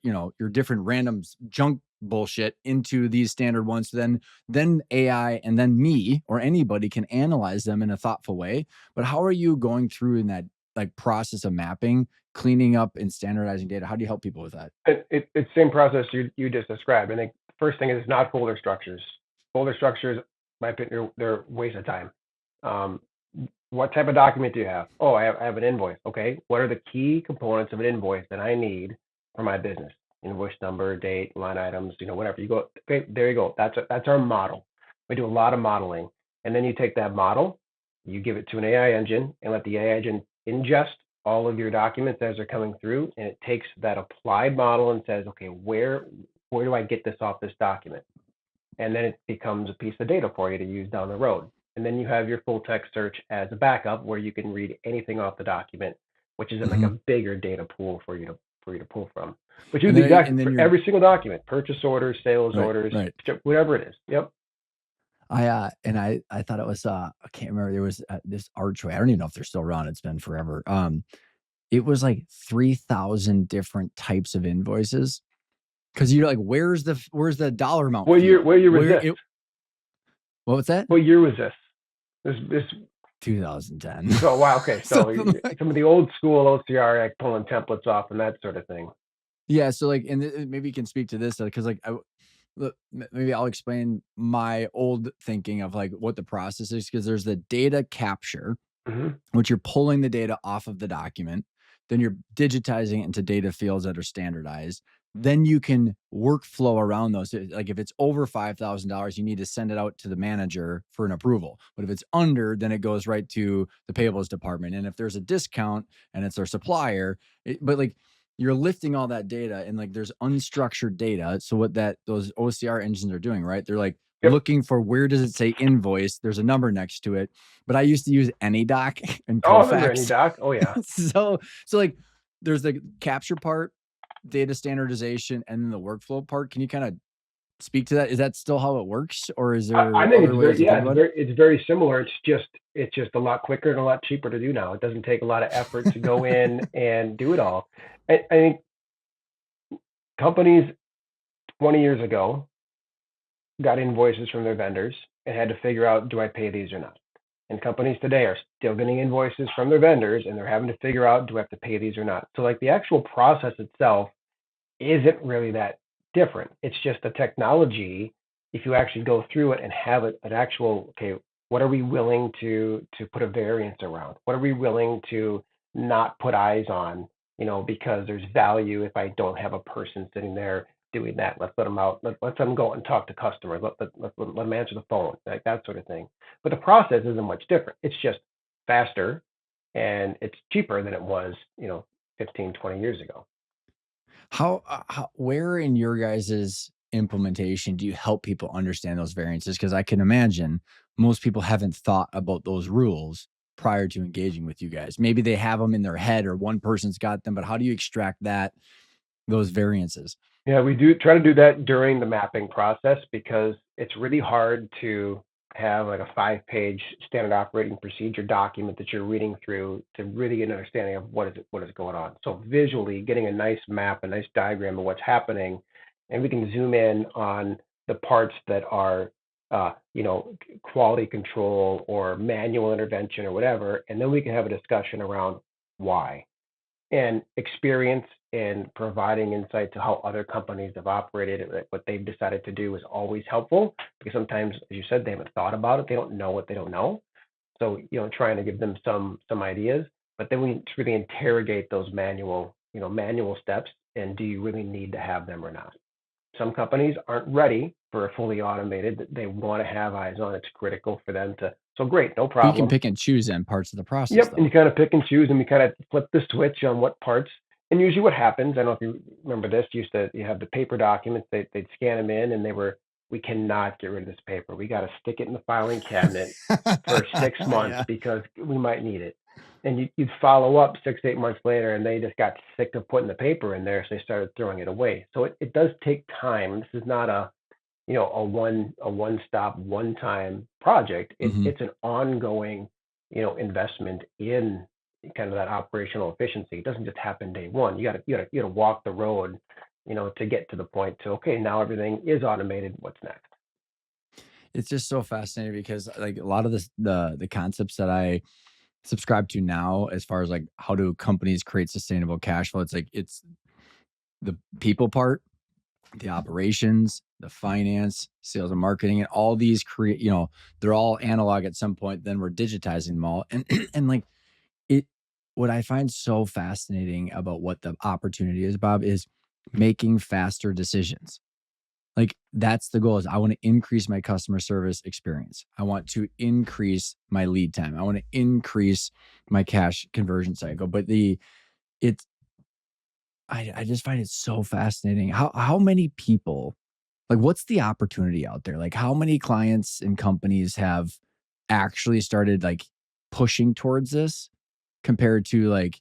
different random junk bullshit into these standard ones. So then AI and then me or anybody can analyze them in a thoughtful way. But how are you going through in that like process of mapping, cleaning up and standardizing data? How do you help people with that? it's same process you just described. I think the first thing is not folder structures. Folder structures, in my opinion, they're a waste of time. Um, what type of document do you have? Oh, I have an invoice. Okay, what are the key components of an invoice that I need for my business? Invoice number, date, line items, whatever. You go, okay, there you go. That's our model. We do a lot of modeling, and then you take that model, you give it to an AI engine, and let the AI engine ingest all of your documents as they're coming through, and it takes that applied model and says, okay, where do I get this off this document? And then it becomes a piece of data for you to use down the road. And then you have your full text search as a backup where you can read anything off the document, which is in like Mhm. a bigger data pool for you to pull from. But you And do the then exact and then for you're every single document, purchase orders, sales right, orders, right. whatever it is. Yep. I thought it was, I can't remember, there was, this archway, I don't even know if they're still around, it's been forever, it was like 3,000 different types of invoices, because 'cause you're like, where's the dollar amount What year? field? What year was Where this? it What was that? What year was this? This 2010. So wow, okay. So Something like, some of the old school OCR, like pulling templates off and that sort of thing. yeah, so, like, and maybe you can speak to this, because like, look, maybe I'll explain my old thinking of, like, what the process is, because there's the data capture, Hmm. which you're pulling the data off of the document, then you're digitizing it into data fields that are standardized. Then you can workflow around those. Like if it's over $5,000, you need to send it out to the manager for an approval. But if it's under, then it goes right to the payables department. And if there's a discount and it's our supplier, but like you're lifting all that data, and like there's unstructured data. So what those OCR engines are doing, right? They're like Yep. looking for, where does it say invoice? There's a number next to it, but I used to use AnyDoc and Oh, I remember any Kofax. doc. Oh yeah. So like there's the capture part, data standardization, and then the workflow part. Can you kind of speak to that? Is that still how it works, or is I there think other it's ways very to yeah, think about it's very similar. It's just a lot quicker and a lot cheaper to do now. It doesn't take a lot of effort to go in and do it all. I think companies 20 years ago got invoices from their vendors and had to figure out, do I pay these or not? And companies today are still getting invoices from their vendors and they're having to figure out, do I have to pay these or not? So like the actual process itself isn't really that different. It's just the technology. If you actually go through it and have an actual, okay, what are we willing to put a variance around? What are we willing to not put eyes on? Because there's value if I don't have a person sitting there doing that. Let's let them out. Let them go and talk to customers. Let them answer the phone, like that sort of thing. But the process isn't much different. It's just faster and it's cheaper than it was, 15, 20 years ago. how where in your guys's implementation do you help people understand those variances? Because I can imagine most people haven't thought about those rules prior to engaging with you guys. Maybe they have them in their head or one person's got them, but how do you extract those variances? Yeah, we do try to do that during the mapping process because it's really hard to have like a 5-page standard operating procedure document that you're reading through to really get an understanding of what is going on. So visually getting a nice map, a nice diagram of what's happening, and we can zoom in on the parts that are quality control or manual intervention or whatever, and then we can have a discussion around why. And experience in providing insight to how other companies have operated, what they've decided to do is always helpful because sometimes, as you said, they haven't thought about it. They don't know what they don't know. So, trying to give them some ideas, but then we really interrogate those manual steps. And do you really need to have them or not? Some companies aren't ready for a fully automated. They want to have eyes on. It's critical for them to. So great, no But you can problem. pick and choose then parts of the process, Yep, and you though. kind of pick and choose, and we kind of flip the switch on what parts. And usually, what happens, I don't know if you remember this, you have the paper documents. They'd scan them in, and we cannot get rid of this paper. We got to stick it in the filing cabinet for 6 months Yeah. because we might need it. And you'd follow up 6 to 8 months later, and they just got sick of putting the paper in there, so they started throwing it away. So it does take time. This is not a one stop one time project. Mhm. It's an ongoing investment in kind of that operational efficiency. It doesn't just happen day one. You got to walk the road to get to the point to, okay, now everything is automated. What's next? It's just so fascinating because, like, a lot of the concepts that I subscribe to now as far as, like, how do companies create sustainable cash flow, it's like it's the people part, the operations, the finance, sales and marketing, and all these create, they're all analog at some point, then we're digitizing them all. And and like it what I find so fascinating about what the opportunity is, Bob, is making faster decisions. Like that's the goal is I want to increase my customer service experience. I want to increase my lead time. I want to increase my cash conversion cycle. But it's I just find it so fascinating. How many people, like, what's the opportunity out there? Like, how many clients and companies have actually started, like, pushing towards this compared to, like,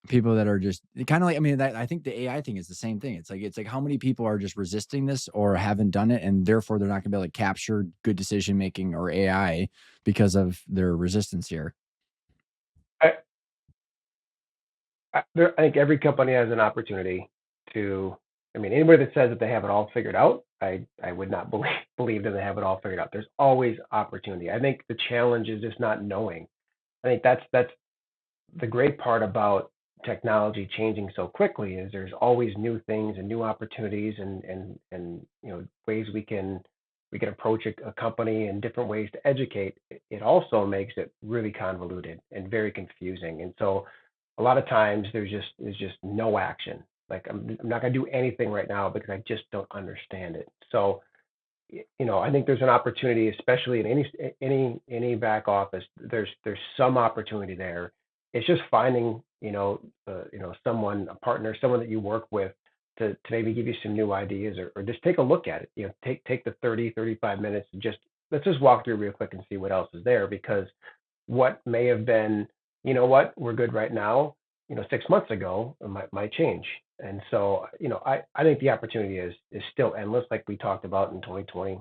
people that are just kinda like I mean, that I think the AI thing is the same thing. It's like how many people are just resisting this or haven't done it, and therefore they're not gonna be able to capture good decision making or AI because of their resistance here. I, I think every company has an opportunity to. I mean, anybody that says that they have it all figured out, I would not believe that they have it all figured out. There's always opportunity. I think the challenge is just not knowing. I think that's the great part about technology changing so quickly is there's always new things and new opportunities and ways we can approach a company and different ways to educate. It also makes it really convoluted and very confusing. And so a lot of times there's just no action. Like I'm not going to do anything right now because I just don't understand it. So I think there's an opportunity, especially in any back office. There's some opportunity there. It's just finding someone, a partner, someone that you work with to maybe give you some new ideas or just take a look at it. Take the 30-35 minutes and just let's just walk through real quick and see what else is there because what may have been, what we're good right now, 6 months ago, it might change. And so, I think the opportunity is still endless, like we talked about in 2020,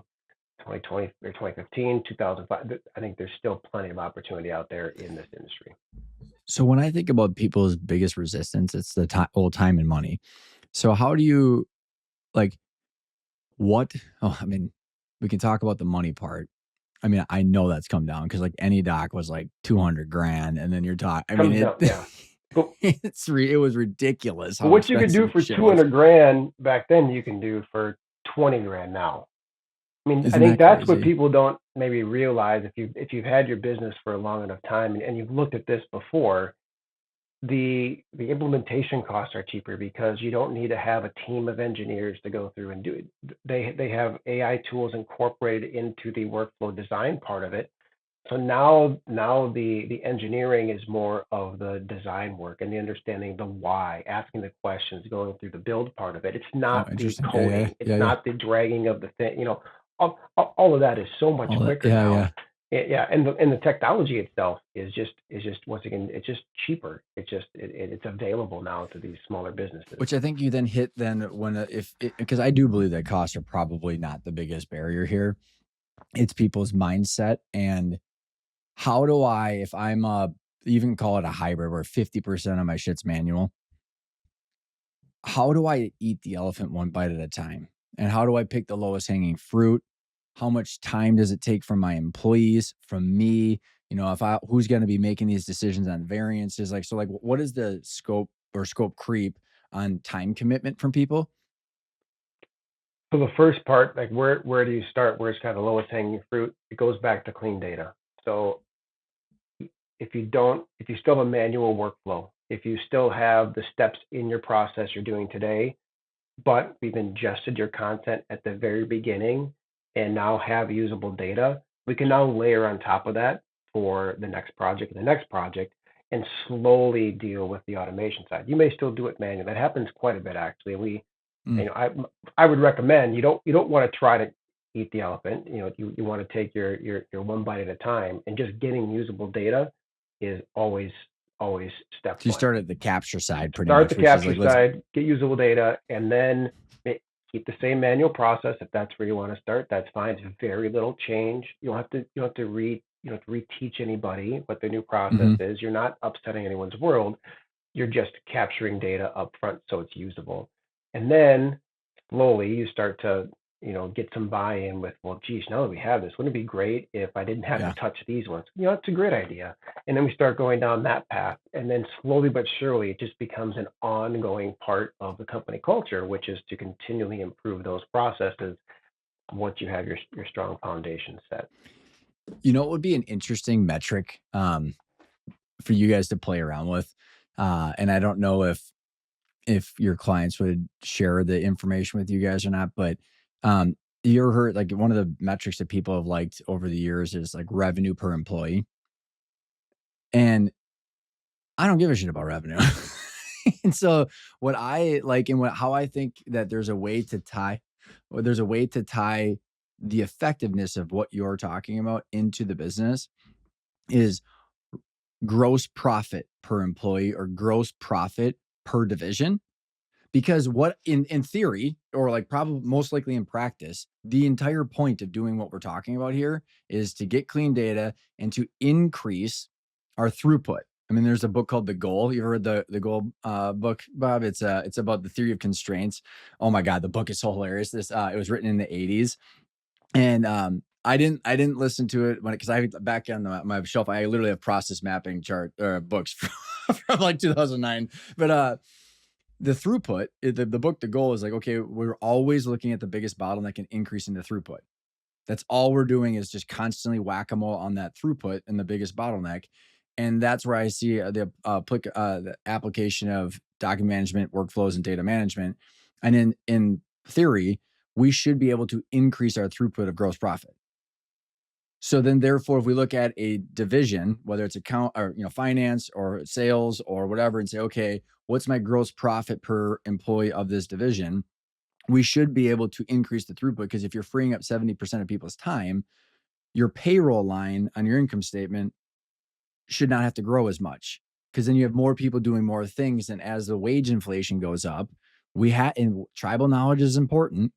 2020 or 2015, 2005. I think there's still plenty of opportunity out there in this industry. So when I think about people's biggest resistance, it's the old time and money. So how do you like what? Oh, I mean, we can talk about the money part. I mean, I know that's come down because like any doc was like 200 grand, and then you're talking. I mean, Comes down, yeah. But it was ridiculous but how what you could do expensive for shit was. 200 grand back then, you can do for 20 grand now. I mean, I Isn't think that that's what crazy? people don't maybe realize if you've had your business for a long enough time and you've looked at this before. The implementation costs are cheaper because you don't need to have a team of engineers to go through and do it. They have AI tools incorporated into the workflow design part of it. So now the engineering is more of the design work and the understanding the why, asking the questions, going through the build part of it. It's Oh, not the interesting. Yeah, yeah, coding. It's yeah, yeah. not the dragging of the thing. All of that is so much All that. quicker Yeah, now. yeah. Yeah, and the technology itself is just once again, it's just cheaper. It's available now to these smaller businesses. Which I think you then hit then when if because I do believe that costs are probably not the biggest barrier here. It's people's mindset and how do I, if I'm even call it a hybrid where 50% of my shit's manual, how do I eat the elephant one bite at a time? And how do I pick the lowest hanging fruit? How much time does it take from my employees, from me? If I who's going to be making these decisions on variances? Like, so like what is the scope or scope creep on time commitment from people? So the first part, like where do you start? Where's kind of the lowest hanging fruit? It goes back to clean data. So if you still have a manual workflow, if you still have the steps in your process you're doing today, but we've ingested your content at the very beginning and now have usable data, we can now layer on top of that for the next project and the next project and slowly deal with the automation side. You may still do it manually. That happens quite a bit actually. Mm, I would recommend you don't want to try to eat the elephant. You want to take your one bite at a time, and just getting usable data is always step so you one. start at the capture side pretty Start the much, which is capture like let's side, get usable data, and then keep the same manual process. If that's where you want to start, that's fine. It's very little change. You don't have to reteach anybody what the new process mhm, is. You're not upsetting anyone's world. You're just capturing data up front so it's usable. And then slowly you start to, get some buy-in with, well, geez, now that we have this, wouldn't it be great if I didn't have to yeah. touch these ones? It's a great idea. And then we start going down that path. And then slowly but surely it just becomes an ongoing part of the company culture, which is to continually improve those processes once you have your strong foundation set. It would be an interesting metric for you guys to play around with. And I don't know if your clients would share the information with you guys or not, but um, you ever heard like one of the metrics that people have liked over the years is like revenue per employee. And I don't give a shit about revenue. And so what I like and how I think that there's a way to tie the effectiveness of what you're talking about into the business is gross profit per employee or gross profit per division. Because what in theory, or like probably most likely in practice, the entire point of doing what we're talking about here is to get clean data and to increase our throughput. I mean, there's a book called The Goal. You ever read the Goal book, Bob? It's about the theory of constraints. Oh my God, the book is so hilarious. It was written in the 80s. And I didn't listen to it when because I back on my shelf, I literally have process mapping chart books from like 2009. But the throughput, the book, the goal is like, okay, we're always looking at the biggest bottleneck and increasing the throughput. That's all we're doing is just constantly whack-a-mole on that throughput and the biggest bottleneck. And that's where I see the application of document management, workflows, and data management. And in theory, we should be able to increase our throughput of gross profit. So then, therefore, if we look at a division, whether it's account or finance or sales or whatever, and say, okay, what's my gross profit per employee of this division? We should be able to increase the throughput because if you're freeing up 70% of people's time, your payroll line on your income statement should not have to grow as much because then you have more people doing more things. And as the wage inflation goes up, and tribal knowledge is important,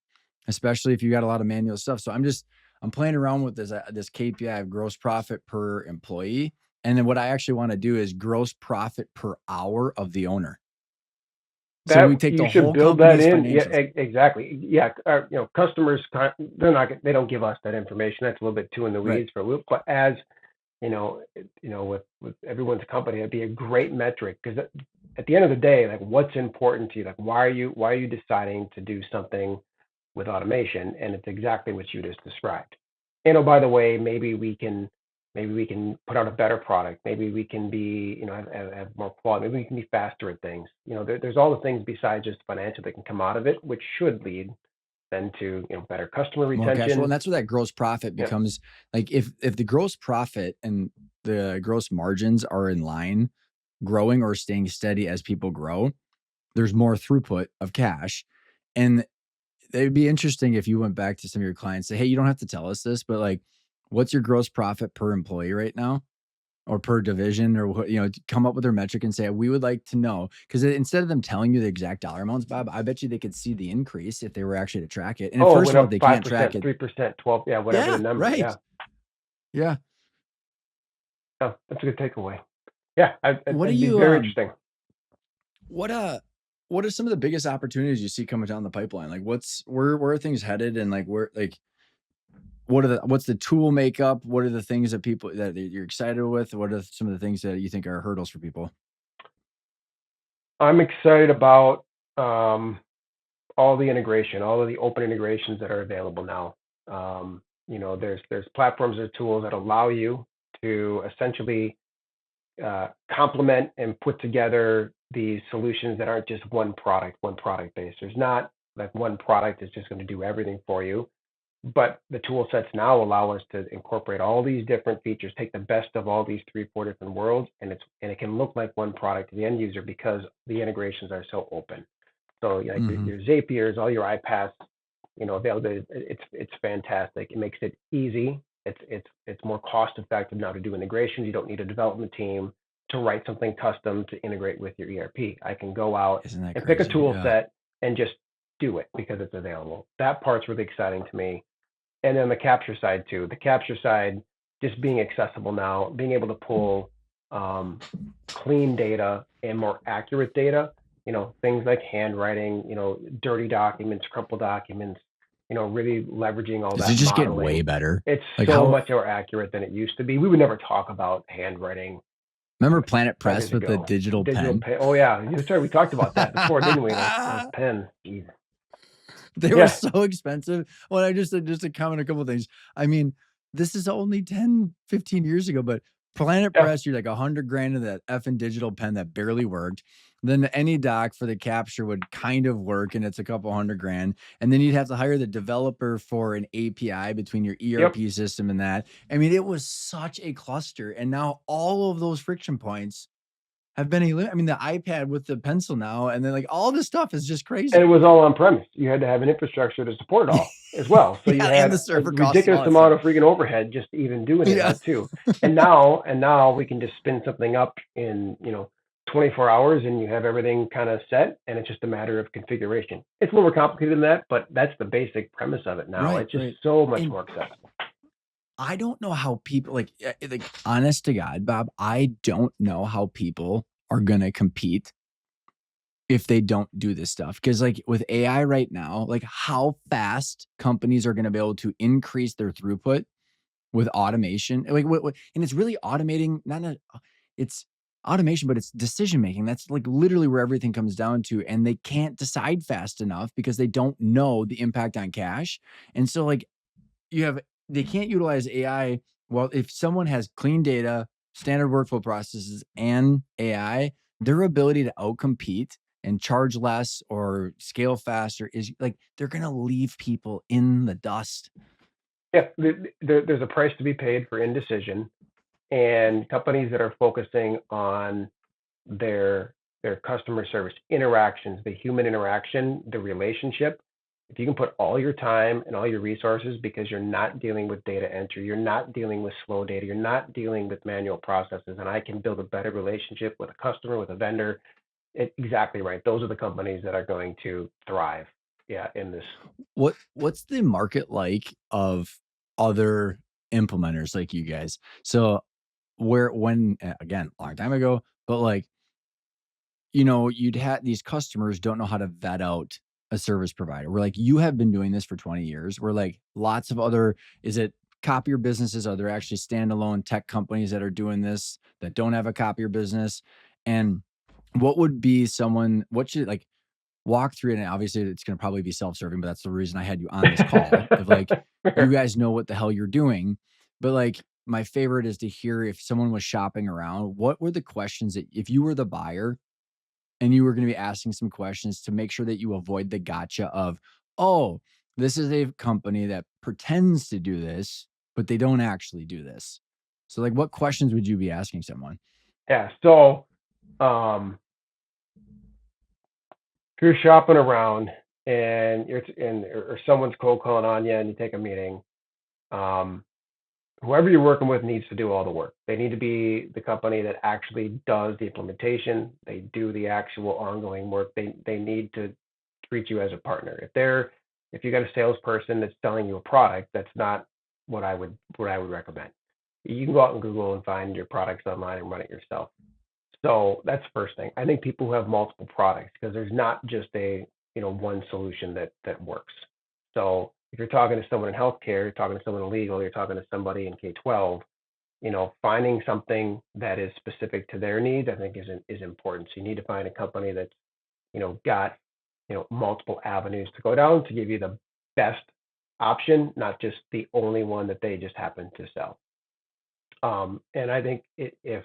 especially if you got a lot of manual stuff. So I'm playing around with this KPI of gross profit per employee. And then what I actually want to do is gross profit per hour of the owner. So we That take you the should whole build that company's in. Yeah, financials. exactly. Yeah, customers, they don't give us that information. That's a little bit too in the Right. weeds for a loop. But as with everyone's company, it'd be a great metric because at the end of the day, like what's important to you? Like why are you deciding to do something with automation? And it's exactly what you just described. And oh, by the way, maybe we can put out a better product. Maybe we can be, have more quality. Maybe we can be faster at things. There's all the things besides just financial that can come out of it, which should lead then to, better customer More cash flow, and retention. that's where that gross profit Yeah. becomes like if the gross profit and the gross margins are in line, growing or staying steady as people grow, there's more throughput of cash. And it'd be interesting if you went back to some of your clients, say, "Hey, you don't have to tell us this, but like, what's your gross profit per employee right now?" Or per division or what, come up with their metric and say, we would like to know. Because instead of them telling you the exact dollar amounts, Bob, I bet you they could see the increase if they were actually to track it. And Oh, it first went of all, up they can't track 5%, it. 3%, 12, yeah, whatever the Yeah, number. right. Yeah. Yeah. Oh, that's a good takeaway. Yeah, What do it'd be you very interesting. what what are some of the biggest opportunities you see coming down the pipeline? Like where are things headed and like where like what's the tool makeup? What are the things that people that you're excited with? What are some of the things that you think are hurdles for people? I'm excited about all the integration, all of the open integrations that are available now. There's platforms or tools that allow you to essentially complement and put together these solutions that aren't just one product based. There's not like one product is just going to do everything for you, but the tool sets now allow us to incorporate all these different features, take the best of all these 3, 4 different worlds, and it can look like one product to the end user because the integrations are so open. So like Mhm. your Zapiers, all your iPads, availability, it's fantastic. It makes it easy. It's more cost effective now to do integrations. You don't need a development team to write something custom to integrate with your ERP. I can go out Isn't that and pick a crazy? tool Yeah. set and just do it because it's available. That part's really exciting to me. And then the capture side too. The capture side, just being accessible now, being able to pull um, clean data and more accurate data. Things like handwriting, dirty documents, crumpled documents. Really leveraging all Does it that just get way modeling. better? It's Like so how much more accurate than it used to be. We would never talk about handwriting remember Planet 5 years Press with the ago. digital Digital pen? pen. Oh yeah, sorry, we talked about that before, didn't we? Those pens. Jeez. They were Yeah. so expensive. Well, I just to comment a couple things. I mean, this is only 10, 15 years ago, but Planet Yeah. Press, you're like 100 grand in that effing digital pen that barely worked. Then any doc for the capture would kind of work, and it's a couple 100 grand. And then you'd have to hire the developer for an API between your Yep. ERP system and that. I mean, it was such a cluster. And now all of those friction points have been I mean, the iPad with the pencil now, and then like all this stuff is just And it crazy. was all on premise. You had to have an infrastructure to support it all as well. So you Yeah, and the had a server costs and all ridiculous that stuff. amount of freaking overhead just even doing it Yeah. now too. And now we can just spin something up in 24 hours and you have everything kind of set and it's just a matter of configuration. It's a little more complicated than that, but that's the basic premise of it now. Right, It's just right. so much And more accessible. I don't know how people like honest to God, Bob, I don't know how people are gonna compete if they don't do this stuff. Because like with AI right now, like how fast companies are gonna be able to increase their throughput with automation. Like what and it's really automating, not a it's automation, but it's decision making. That's like literally where everything comes down to. And they can't decide fast enough because they don't know the impact on cash. And so like you have they can't utilize AI. Well, if someone has clean data, standard workflow processes, and AI, their ability to outcompete and charge less or scale faster is like they're gonna leave people in the dust. Yeah, there's a price to be paid for indecision, and companies that are focusing on their customer service interactions, the human interaction, the relationship. If you can put all your time and all your resources because you're not dealing with data entry, you're not dealing with slow data, you're not dealing with manual processes, and I can build a better relationship with a customer, with a vendor, exactly right. Those are the companies that are going to thrive. Yeah, in this. What's the market like of other implementers like you guys? So where when again, long time ago, but like you'd had these customers don't know how to vet out a service provider. We're like, you have been doing this for 20 years. We're like, lots of other, is it copier businesses? Are there actually standalone tech companies that are doing this that don't have a copier business? And what would be what should like walk through it? And obviously it's going to probably be self-serving, but that's the reason I had you on this call of like, you guys know what the hell you're doing. But like, my favorite is to hear if someone was shopping around, what were the questions that if you were the buyer, and you were going to be asking some questions to make sure that you avoid the gotcha of, oh, this is a company that pretends to do this, but they don't actually do this. So, like, what questions would you be asking someone? Yeah. So, um, if you're shopping around and or someone's cold calling on you and you take a meeting, um, whoever you're working with needs to do all the work. They need to be the company that actually does the implementation. They do the actual ongoing work. They need to treat you as a partner. If you got a salesperson that's selling you a product, that's not what I would recommend. You can go out and Google and find your products online and run it yourself. So that's the first thing. I think people who have multiple products, because there's not just a one solution that works. So if you're talking to someone in healthcare, you're talking to someone in legal, you're talking to somebody in K-12, finding something that is specific to their needs, I think is important. So you need to find a company that's got multiple avenues to go down to give you the best option, not just the only one that they just happen to sell. And I think if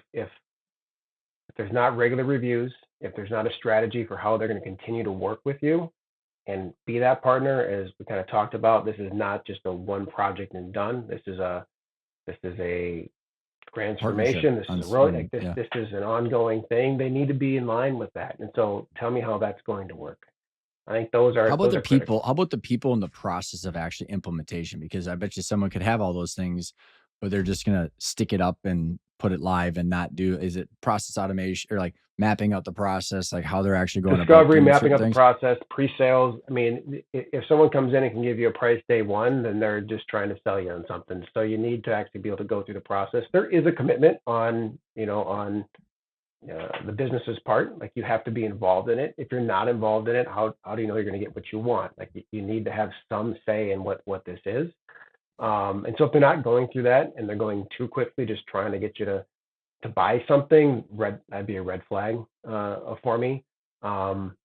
there's not regular reviews, if there's not a strategy for how they're going to continue to work with you and be that partner, as we kind of talked about, this is not just a one project and done. This is a Partnership transformation. This is on, a road. Like this, yeah. this is an ongoing thing. They need to be in line with that. And so, tell me how that's going to work. I think those How are about those the are people? critical. How about the people in the process of actually implementation? Because I bet you someone could have all those things, but they're just gonna stick it up and put it live and not do, is it process automation or like mapping out the process, like how they're actually going about Discovery, doing mapping certain out the things? process, pre-sales. I mean, if someone comes in and can give you a price day one, then they're just trying to sell you on something. So you need to actually be able to go through the process. There is a commitment on the business's part. Like, you have to be involved in it. If you're not involved in it, how do you know you're going to get what you want? Like, you need to have some say in what this is. And so if they're not going through that and they're going too quickly, just trying to get you to buy something, that'd be a red flag for me. Um,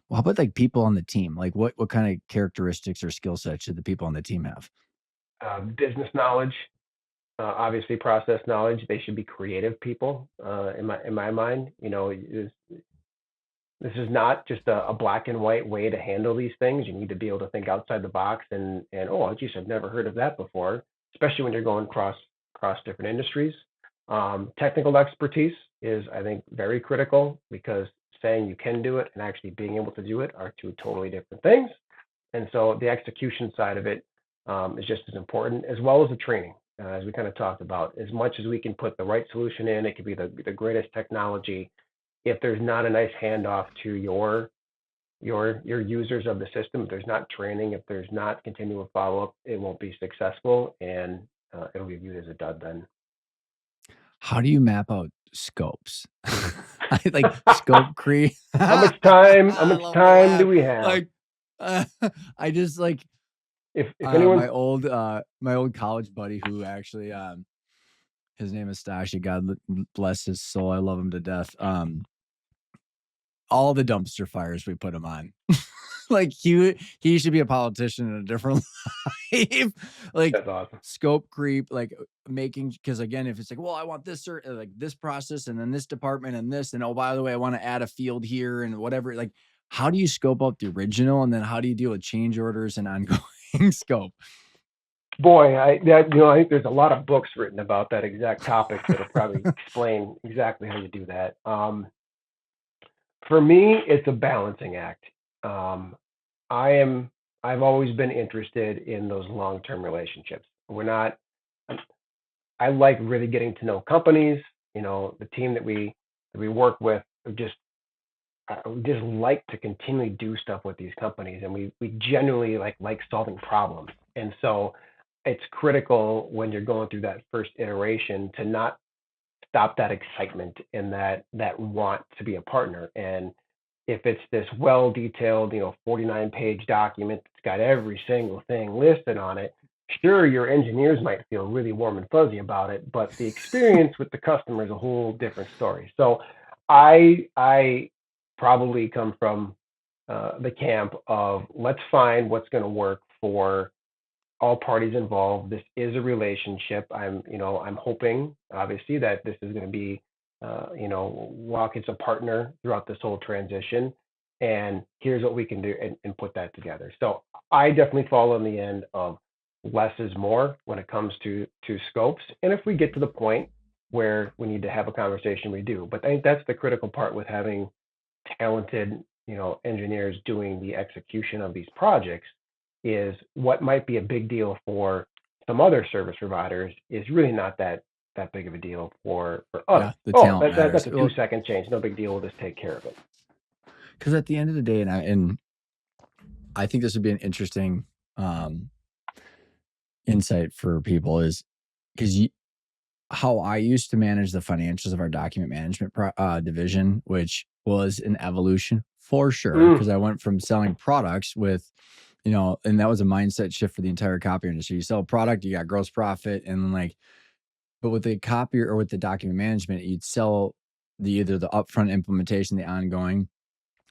Well, how about like people on the team? Like what kind of characteristics or skill sets should the people on the team have? Business knowledge, obviously process knowledge. They should be creative people, in my mind. This is not just a black and white way to handle these things. You need to be able to think outside the box and oh, geez, I've never heard of that before, especially when you're going across different industries. Technical expertise is, I think, very critical, because saying you can do it and actually being able to do it are two totally different things. And so the execution side of it is just as important, as well as the training, as we kind of talked about. As much as we can put the right solution in, it could be the greatest technology. If there's not a nice handoff to your users of the system, if there's not training, if there's not continual follow up, it won't be successful, and it'll be viewed as a dud then. How do you map out scopes? I like scope creep. How much time? How I much love the time do laugh. we have? Like, uh, I just like If anyone's my old college buddy who actually his name is Stashi. God bless his soul. I love him to death. All the dumpster fires we put him on. Like he should be a politician in a different life. Like That's awesome. scope creep, like making, because again, if it's like, well, I want this like this process and then this department and this, and oh, by the way, I want to add a field here and whatever. Like, how do you scope out the original, and then how do you deal with change orders and ongoing scope? Boy, I think there's a lot of books written about that exact topic that'll probably explain exactly how you do that. For me, it's a balancing act. Um, I am. I've always been interested in those long-term relationships. We're not. I like really getting to know companies. The team that we work with, we just like to continually do stuff with these companies, and we genuinely like solving problems. And so it's critical when you're going through that first iteration to not stop that excitement and that want to be a partner. And if it's this well detailed, 49-page document that's got every single thing listed on it, sure, your engineers might feel really warm and fuzzy about it, but the experience with the customer is a whole different story. So I probably come from the camp of, let's find what's going to work for all parties involved. This is a relationship. I'm hoping, obviously, that this is going to be, walk as a partner throughout this whole transition. And here's what we can do, and put that together. So I definitely fall on the end of less is more when it comes to scopes. And if we get to the point where we need to have a conversation, we do. But I think that's the critical part with having talented, engineers doing the execution of these projects is what might be a big deal for some other service providers is really not that big of a deal for others. Yeah, the Oh, talent that's matters. a Well, 2 second change. No big deal. We'll just take care of it. because at the end of the day, and I think this would be an interesting um, insight for people is because how I used to manage the financials of our document management division, which was an evolution for sure, Mm, because I went from selling products with, and that was a mindset shift for the entire copier industry. You sell a product, you got gross profit, and like, but with the copier or with the document management, you'd sell either the upfront implementation, the ongoing.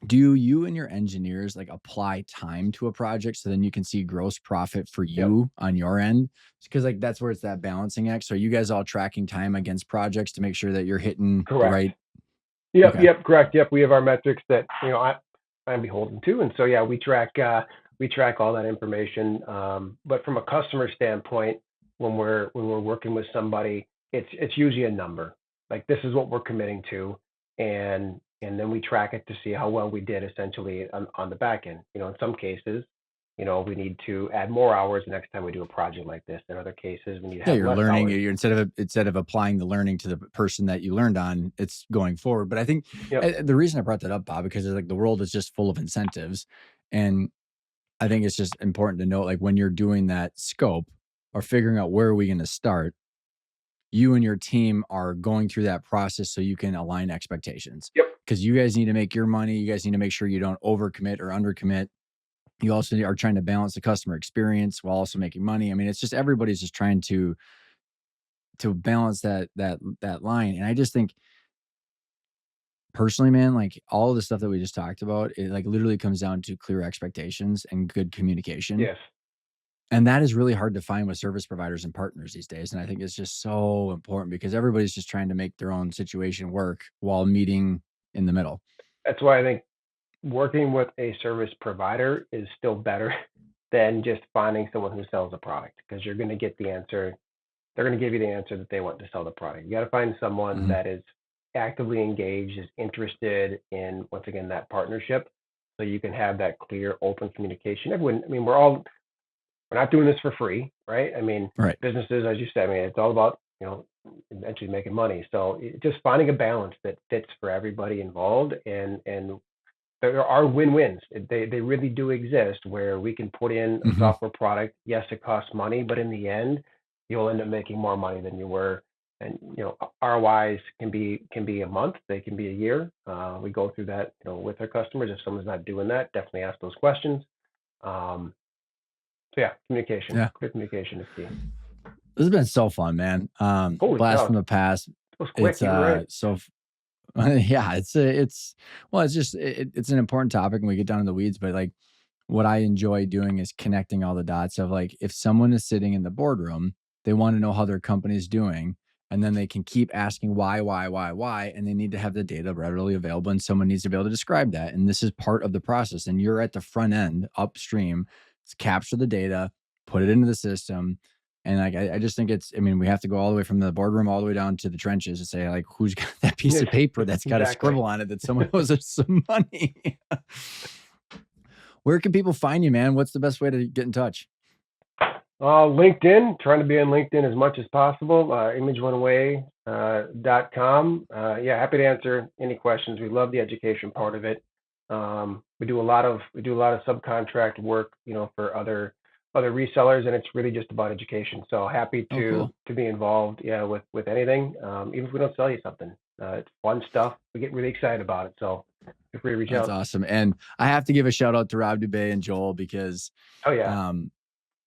Do you and your engineers like apply time to a project so then you can see gross profit for yep. you on your end? Because like that's where it's that balancing act. So are you guys all tracking time against projects to make sure that you're hitting the Correct. right? Yep, Okay. yep, correct. Yep, we have our metrics that I'm beholden to, and so yeah, we track all that information. But from a customer standpoint, when we're working with somebody, it's usually a number. Like this is what we're committing to, and then we track it to see how well we did essentially on the back end. In some cases, we need to add more hours the next time we do a project like this. In other cases, we need to Yeah, have you're less learning. hours. You're instead of applying the learning to the person that you learned on, it's going forward. But I think Yep, the reason I brought that up, Bob, because it's like the world is just full of incentives, and I think it's just important to note, like when you're doing that scope or figuring out where are we going to start, you and your team are going through that process so you can align expectations. yep. Because you guys need to make your money. You guys need to make sure you don't overcommit or undercommit. You also are trying to balance the customer experience while also making money. I mean, it's just everybody's just trying to balance that line. And I just think personally, man, like all of the stuff that we just talked about, it like literally comes down to clear expectations and good communication. Yes. And that is really hard to find with service providers and partners these days. And I think it's just so important because everybody's just trying to make their own situation work while meeting in the middle. That's why I think working with a service provider is still better than just finding someone who sells a product because you're going to get the answer. They're going to give you the answer that they want to sell the product. You got to find someone Mhm. that is actively engaged, is interested in, once again, that partnership. So you can have that clear, open communication. Everyone, I mean, we're not doing this for free, right? I mean, Right. businesses, as you said, I mean, it's all about, eventually making money. So just finding a balance that fits for everybody involved and there are win-wins. They really do exist where we can put in a Mhm. software product. Yes, it costs money, but in the end, you'll end up making more money than you were. And ROIs can be a month, they can be a year. We go through that, with our customers. If someone's not doing that, definitely ask those questions. Um, so yeah, communication, Yeah. clear communication is key. This has been so fun, man. Holy Blast cow, from the past. it was quick. It's You were right. yeah, it's just it's an important topic and we get down in the weeds, but like what I enjoy doing is connecting all the dots of like if someone is sitting in the boardroom, they want to know how their company is doing. And then they can keep asking why, and they need to have the data readily available. And someone needs to be able to describe that. And this is part of the process. And you're at the front end upstream to capture the data, put it into the system. And like I just think I mean, we have to go all the way from the boardroom all the way down to the trenches and say, like, who's got that piece Yes, of paper that's got a exactly. scribble on it that someone owes us some money? Where can people find you, man? What's the best way to get in touch? LinkedIn, trying to be on LinkedIn as much as possible. Imageoneaway.com. Yeah, happy to answer any questions. We love the education part of it. We do a lot of subcontract work, for other resellers, and it's really just about education. So happy Oh, to cool. to be involved, yeah, with anything, even if we don't sell you something. It's fun stuff. We get really excited about it. So feel free to reach That's out. awesome. And I have to give a shout out to Rob Dubay and Joel because Oh yeah. um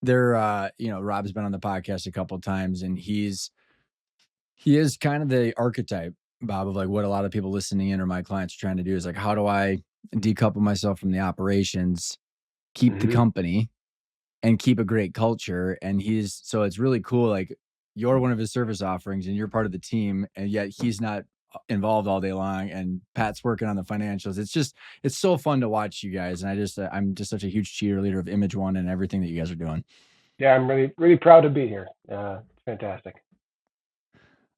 Rob's been on the podcast a couple times and he is kind of the archetype, Bob, of like what a lot of people listening in or my clients are trying to do is like, how do I decouple myself from the operations, keep the Hmm. company and keep a great culture? And so it's really cool. Like you're one of his service offerings and you're part of the team, and yet he's not involved all day long, and Pat's working on the financials. It's so fun to watch you guys, and I'm just such a huge cheerleader of Image One and everything that you guys are doing. Yeah, I'm really proud to be here. It's fantastic.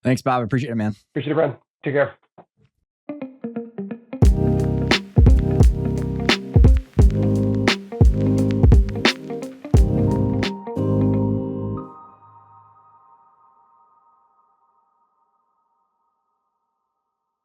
Thanks, Bob. I appreciate it, man. Appreciate it, Brent. Take care.